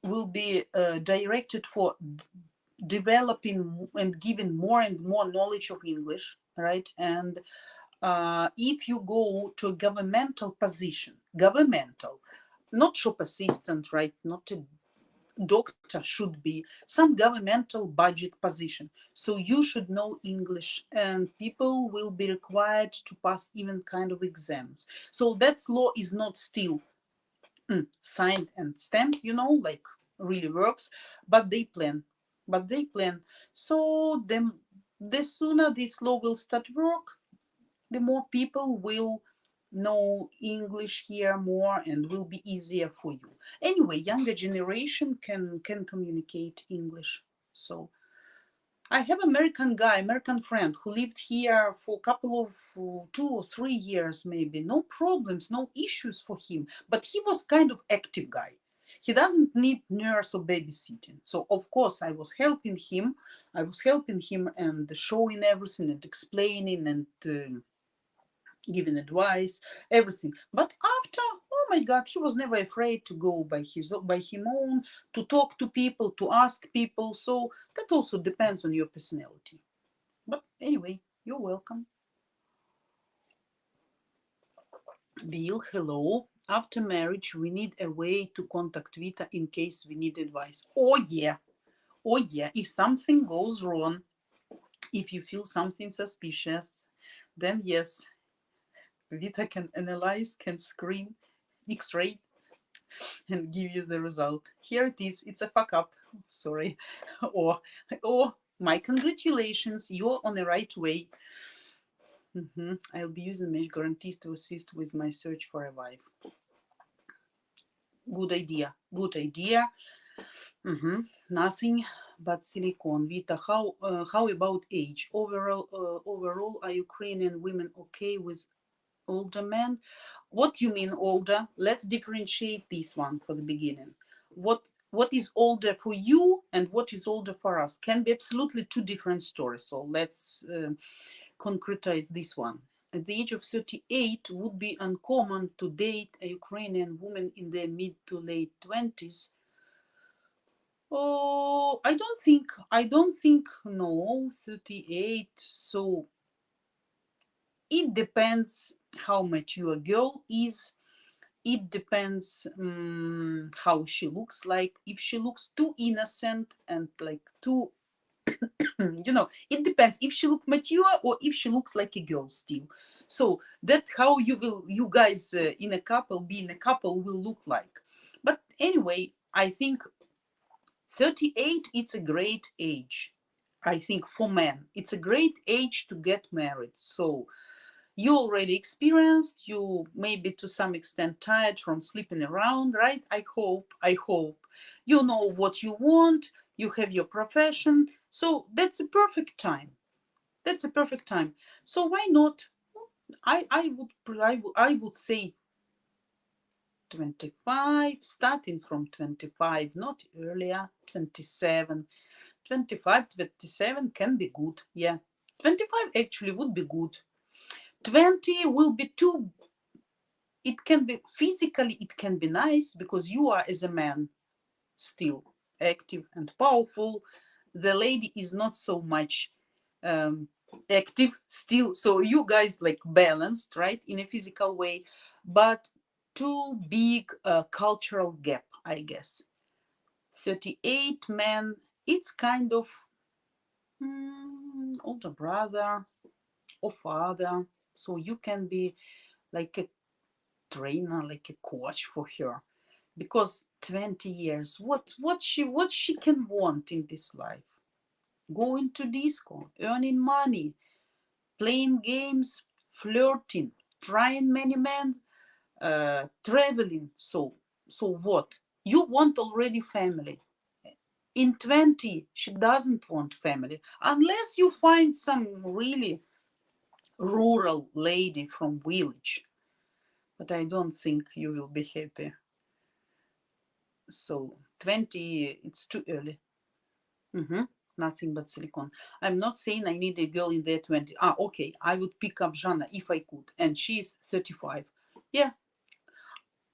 will be directed for developing and giving more and more knowledge of English, right? And if you go to a governmental position, governmental, not shop assistant, right? Not a doctor, should be some governmental budget position. So you should know English, and people will be required to pass even kind of exams. So that law is not still signed and stamped, like really works, but they plan. So the sooner this law will start work, the more people will know English here more and will be easier for you. Anyway, younger generation can communicate English. So I have American friend who lived here for a couple of 2 or 3 years, maybe. No problems, no issues for him. But he was kind of active guy. He doesn't need nurse or babysitting. So of course I was helping him. And showing everything and explaining and giving advice, everything. But after, oh my God, he was never afraid to go by him own, to talk to people, to ask people. So that also depends on your personality. But anyway, you're welcome. Bill, hello. After marriage, we need a way to contact Vita in case we need advice. Oh yeah, Oh yeah, if something goes wrong, if you feel something suspicious, then yes, Vita can analyze, can screen, X-ray, and give you the result. Here it is. It's a fuck up. Sorry. or my congratulations. You're on the right way. I'll be using match guarantees to assist with my search for a wife. Good idea. Good idea. Nothing but silicone. Vita, how about age? Overall, are Ukrainian women okay with older men? What do you mean older? Let's differentiate this one for the beginning. What is older for you and what is older for us can be absolutely two different stories. So let's concretize this one. At the age of 38 would be uncommon to date a Ukrainian woman in their mid to late 20s. Oh, I don't think, no, 38. So it depends how mature a girl is. It depends how she looks like. If she looks too innocent and like too, it depends if she looks mature or if she looks like a girl still. So that's how you guys in a couple, being a couple, will look like. But anyway, I think 38, it's a great age. I think for men, it's a great age to get married. So you already experienced, you maybe to some extent tired from sleeping around, right? I hope. You know what you want, you have your profession. So that's a perfect time. So why not? I would say 25, starting from 25, not earlier, 27. 25, 27 can be good. Yeah. 25 actually would be good. 20 will be too, it can be physically, it can be nice because you are as a man still active and powerful. The lady is not so much active still. So you guys like balanced, right, in a physical way, but too big cultural gap, I guess. 38 man, it's kind of older brother or father. So you can be like a trainer, like a coach for her. Because 20 years, what she can want in this life? Going to disco, earning money, playing games, flirting, trying many men, traveling. So what? You want already family. In 20, she doesn't want family unless you find some really rural lady from village. But I don't think you will be happy. So 20, it's too early. Nothing but silicone. I'm not saying I need a girl in their 20s. Okay, I would pick up Jana if I could, and she's 35. Yeah,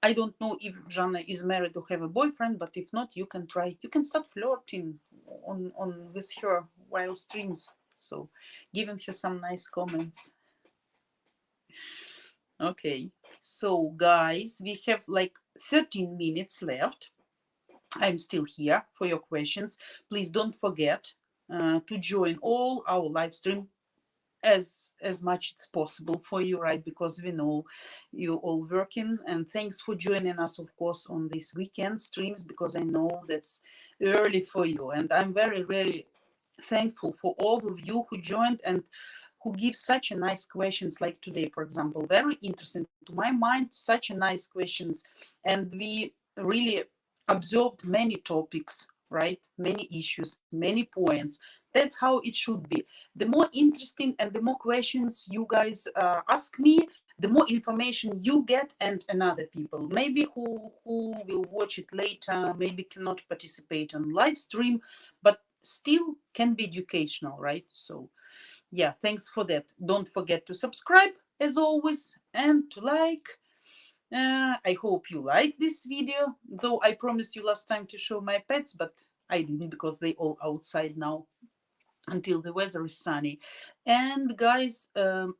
I don't know if Jana is married or have a boyfriend, but if not, you can try. You can start flirting on with her while streams. So giving her some nice comments. Okay, so guys, we have like 13 minutes left. I'm still here for your questions. Please don't forget to join all our live stream as much as possible for you, right? Because we know you all working, and thanks for joining us, of course, on these weekend streams, because I know that's early for you, and I'm very, really thankful for all of you who joined and who give such a nice questions, like today, for example. Very interesting to my mind, such a nice questions, and we really observed many topics, right? Many issues, many points. That's how it should be. The more interesting and the more questions you guys ask me, the more information you get, and another people maybe who will watch it later, maybe cannot participate on live stream, but still can be educational, right? So yeah, thanks for that. Don't forget to subscribe as always and to like. I hope you like this video, though I promised you last time to show my pets, but I didn't because they all outside now until the weather is sunny. And guys, don't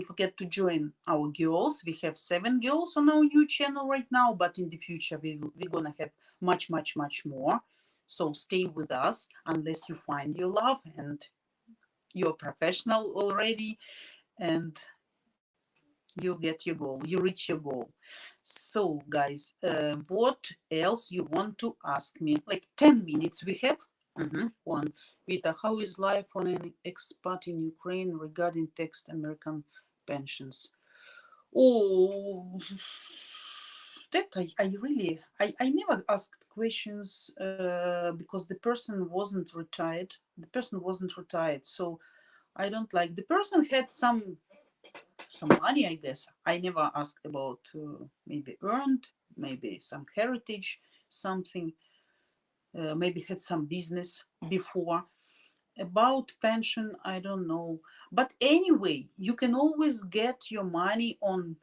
forget to join our girls. We have 7 girls on our new channel right now, but in the future we're gonna have much more. So stay with us unless you find your love and you're professional already, and you get your goal, you reach your goal. So guys, what else you want to ask me? Like 10 minutes we have. One, Vita, how is life on an expat in Ukraine regarding tax American pensions? Oh, that I never asked questions because the person wasn't retired. The person wasn't retired, so I don't like. The person had some money, I guess. I never asked about maybe earned, maybe some heritage, something. Maybe had some business before. About pension, I don't know. But anyway, you can always get your money on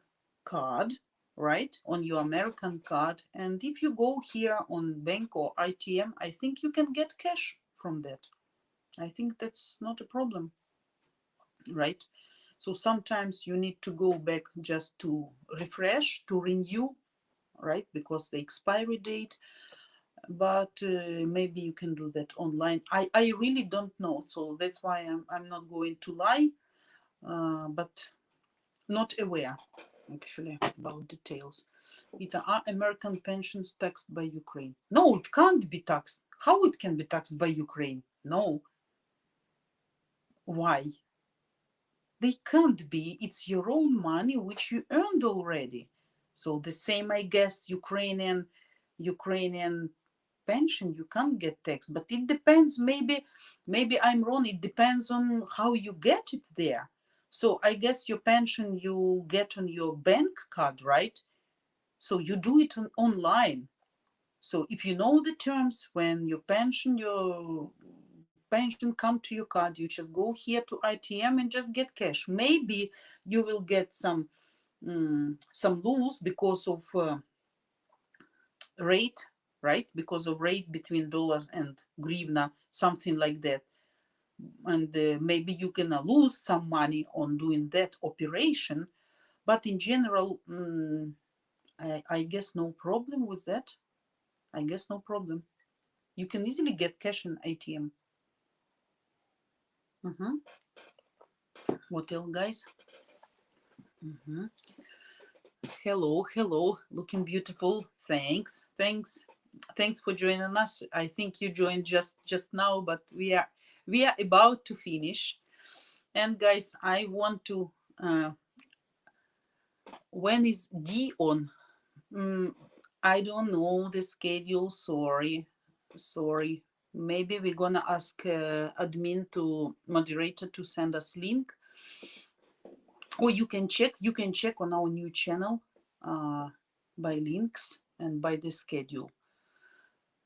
card, right? On your American card. And if you go here on bank or ITM, I think you can get cash from that. I think that's not a problem, right? So sometimes you need to go back just to refresh, to renew, right? Because the expiry date, but maybe you can do that online. I really don't know. So that's why I'm not going to lie, but not aware actually about details. Are American pensions taxed by Ukraine? No, it can't be taxed. How it can be taxed by Ukraine? No. Why? They can't be. It's your own money which you earned already. So the same, I guess, Ukrainian pension you can't get taxed, but it depends. Maybe I'm wrong. It depends on how you get it there. So I guess your pension you get on your bank card, right? So you do it online. So if you know the terms, when your pension come to your card, you just go here to ITM and just get cash. Maybe you will get some loose because of rate, right? Because of rate between dollar and grivna, something like that. And maybe you can lose some money on doing that operation. But in general, I guess no problem with that. I guess no problem. You can easily get cash in ATM. What else, guys? Hello, looking beautiful. Thanks for joining us. I think you joined just now, but we are about to finish. And guys, I want to when is D on? I don't know the schedule. Sorry. Maybe we're gonna ask admin to moderator to send us link, or you can check on our new channel by links and by the schedule.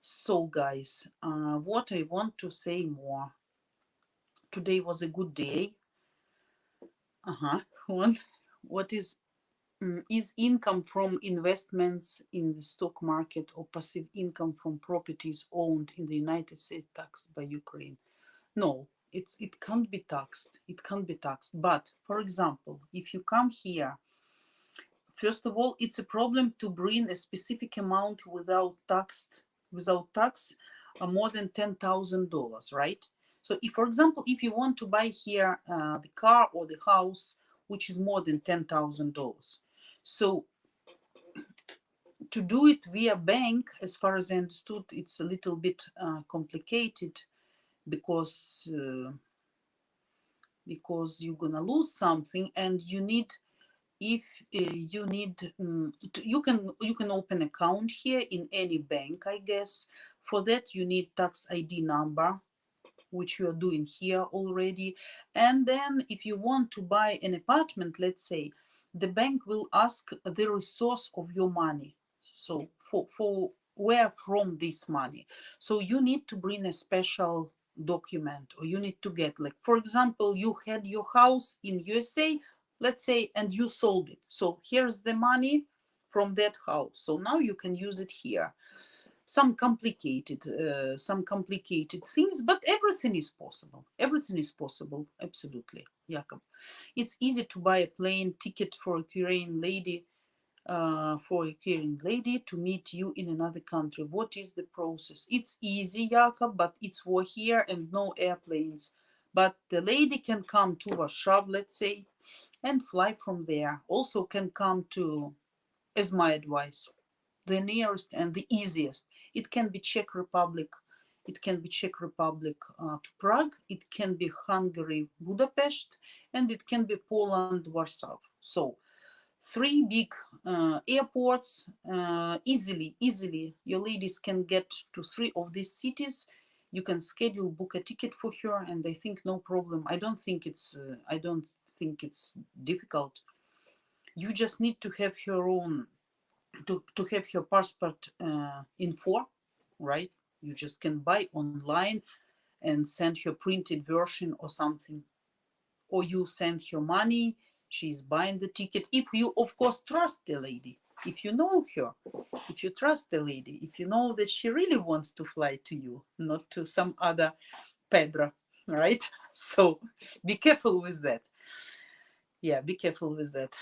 So guys, what I want to say more. Today was a good day. What is income from investments in the stock market or passive income from properties owned in the United States taxed by Ukraine? No, it can't be taxed. It can't be taxed. But for example, if you come here, first of all, it's a problem to bring a specific amount without tax, more than $10,000, right? So if, for example, if you want to buy here the car or the house, which is more than $10,000, so to do it via bank, as far as I understood, it's a little bit complicated because you're gonna lose something, and you need, if you need you can open account here in any bank, I guess. For that you need tax ID number, which you are doing here already. And then if you want to buy an apartment, let's say, the bank will ask the resource of your money. So for where from this money. So you need to bring a special document, or you need to get, like, for example, you had your house in USA, let's say, and you sold it. So here's the money from that house. So now you can use it here. Some complicated things, but everything is possible. Absolutely, Jakob. It's easy to buy a plane ticket for a Ukrainian lady for a caring lady to meet you in another country. What is the process? It's easy, Jakob, but it's war here and no airplanes. But the lady can come to Warsaw, let's say, and fly from there. Also can come to, as my advice, the nearest and the easiest. It can be Czech Republic. It can be Czech Republic to Prague. It can be Hungary, Budapest, and it can be Poland, Warsaw. So three big airports. Easily your ladies can get to three of these cities. You can schedule, book a ticket for her, and I think no problem. I don't think it's difficult. You just need to have her own, to have her passport info, right? You just can buy online and send her printed version or something, or you send her money. She's buying the ticket. If you, of course, trust the lady, if you know her, if you trust the lady, if you know that she really wants to fly to you, not to some other Pedro, right? So be careful with that. Yeah, be careful with that.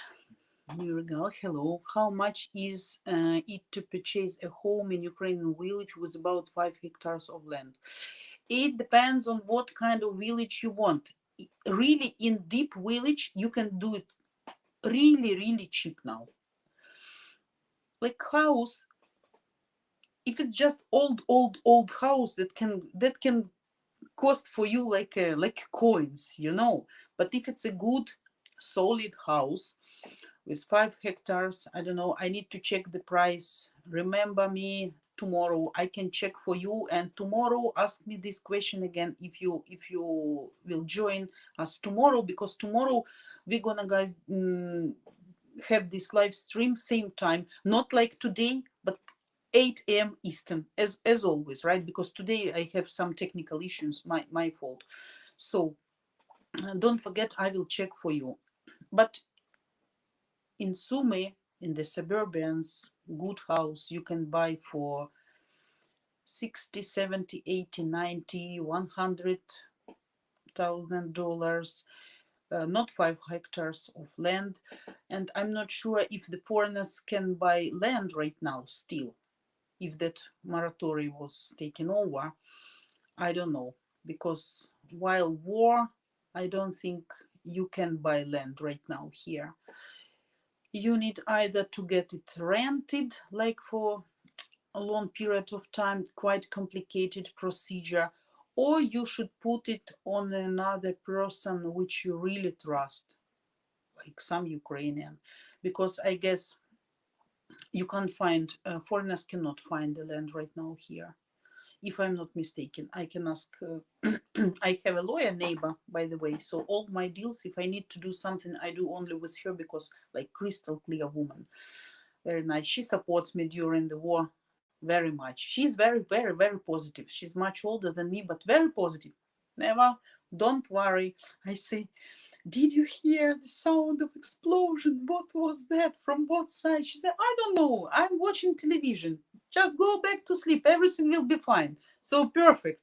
Here we go. Hello. How much is it to purchase a home in Ukrainian village with about 5 hectares of land? It depends on what kind of village you want. Really, in deep village, you can do it really cheap now. Like house, if it's just old house that can cost for you like coins, you know. But if it's a good solid house with 5 hectares, I don't know, I need to check the price. Remember me tomorrow, I can check for you, and tomorrow ask me this question again if you will join us tomorrow, because tomorrow we're gonna, guys, have this live stream same time, not like today, but 8 a.m. Eastern, as always, right? Because today I have some technical issues, my fault. So don't forget, I will check for you. But in Sumy, in the suburbans, good house you can buy for 60, 70, 80, 90, $100,000, not 5 hectares of land. And I'm not sure if the foreigners can buy land right now still, if that moratorium was taken over. I don't know, because while war, I don't think you can buy land right now here. You need either to get it rented, like for a long period of time, quite complicated procedure, or you should put it on another person which you really trust, like some Ukrainian, because I guess you can't find, foreigners cannot find the land right now here, if I'm not mistaken. I can ask. I have a lawyer neighbor, by the way, so all my deals, if I need to do something, I do only with her, because like crystal clear woman, very nice. She supports me during the war very much. She's very positive. She's much older than me, but very positive. Never, don't worry. I say, did you hear the sound of explosion? What was that? From what side? She said, I don't know. I'm watching television. Just go back to sleep. Everything will be fine. So perfect.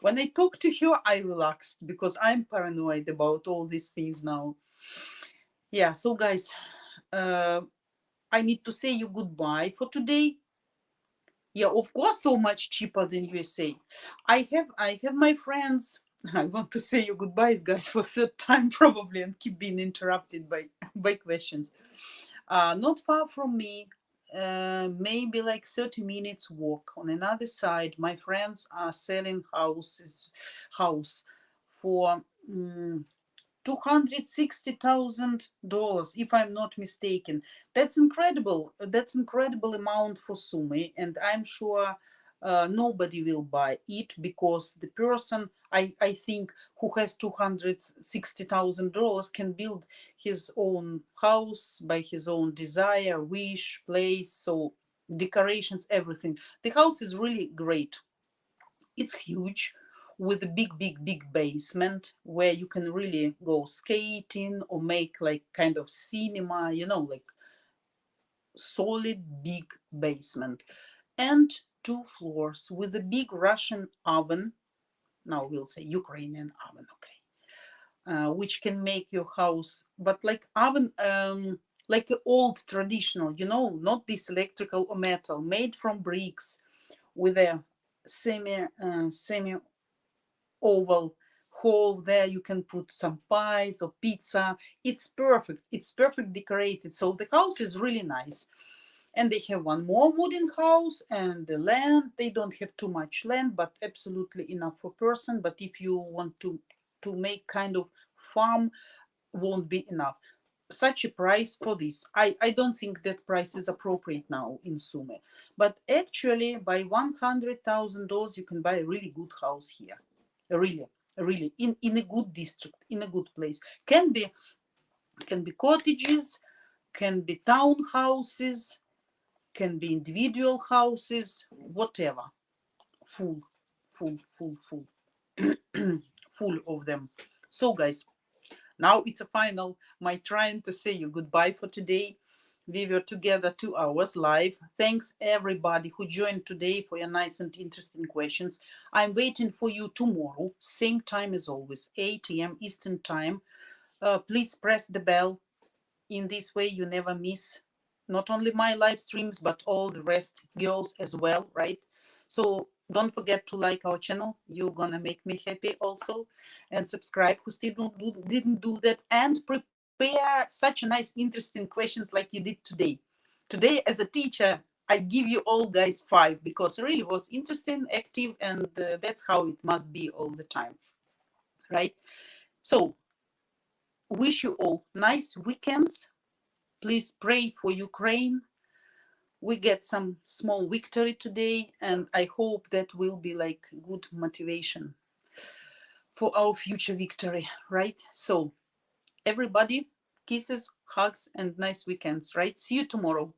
When I talk to her, I relaxed, because I'm paranoid about all these things now. Yeah, so guys, I need to say you goodbye for today. Yeah, of course, so much cheaper than USA. I have my friends. I want to say you goodbyes, guys, for third time probably, and keep being interrupted by questions. Not far from me, maybe like 30 minutes walk. On another side, my friends are selling house for $260,000, if I'm not mistaken. That's incredible. That's incredible amount for Sumy, and I'm sure nobody will buy it, because the person, I think, who has $260,000 can build his own house by his own desire, wish, place, so decorations, everything. The house is really great. It's huge, with a big basement where you can really go skating or make like kind of cinema, like solid big basement, and 2 floors with a big Russian oven. Now we'll say Ukrainian oven, okay, which can make your house, but like oven, like a old traditional, you know, not this electrical or metal, made from bricks with a semi oval hole. There you can put some pies or pizza. It's perfect. It's perfect decorated. So the house is really nice. And they have one more wooden house, and the land, they don't have too much land, but absolutely enough for person. But if you want to make kind of farm, won't be enough. Such a price for this, I don't think that price is appropriate now in Sumy. But actually by $100,000 you can buy a really good house here, really, really in a good district, in a good place. Can be cottages, can be townhouses, can be individual houses, whatever. Full, full full of them. So guys, now it's a final, my trying to say you goodbye for today. We were together 2 hours live. Thanks everybody who joined today for your nice and interesting questions. I'm waiting for you tomorrow, same time as always, 8 a.m. Eastern time. Please press the bell. In this way you never miss not only my live streams but all the rest girls as well, right? So don't forget to like our channel, you're gonna make me happy also, and subscribe who still didn't do that, and prepare such a nice interesting questions like you did today. Today as a teacher I give you all guys 5 because it really was interesting, active, and that's how it must be all the time, right? So wish you all nice weekends. Please pray for Ukraine. We get some small victory today, and I hope that will be like good motivation for our future victory, right? So everybody, kisses, hugs, and nice weekends, right? See you tomorrow.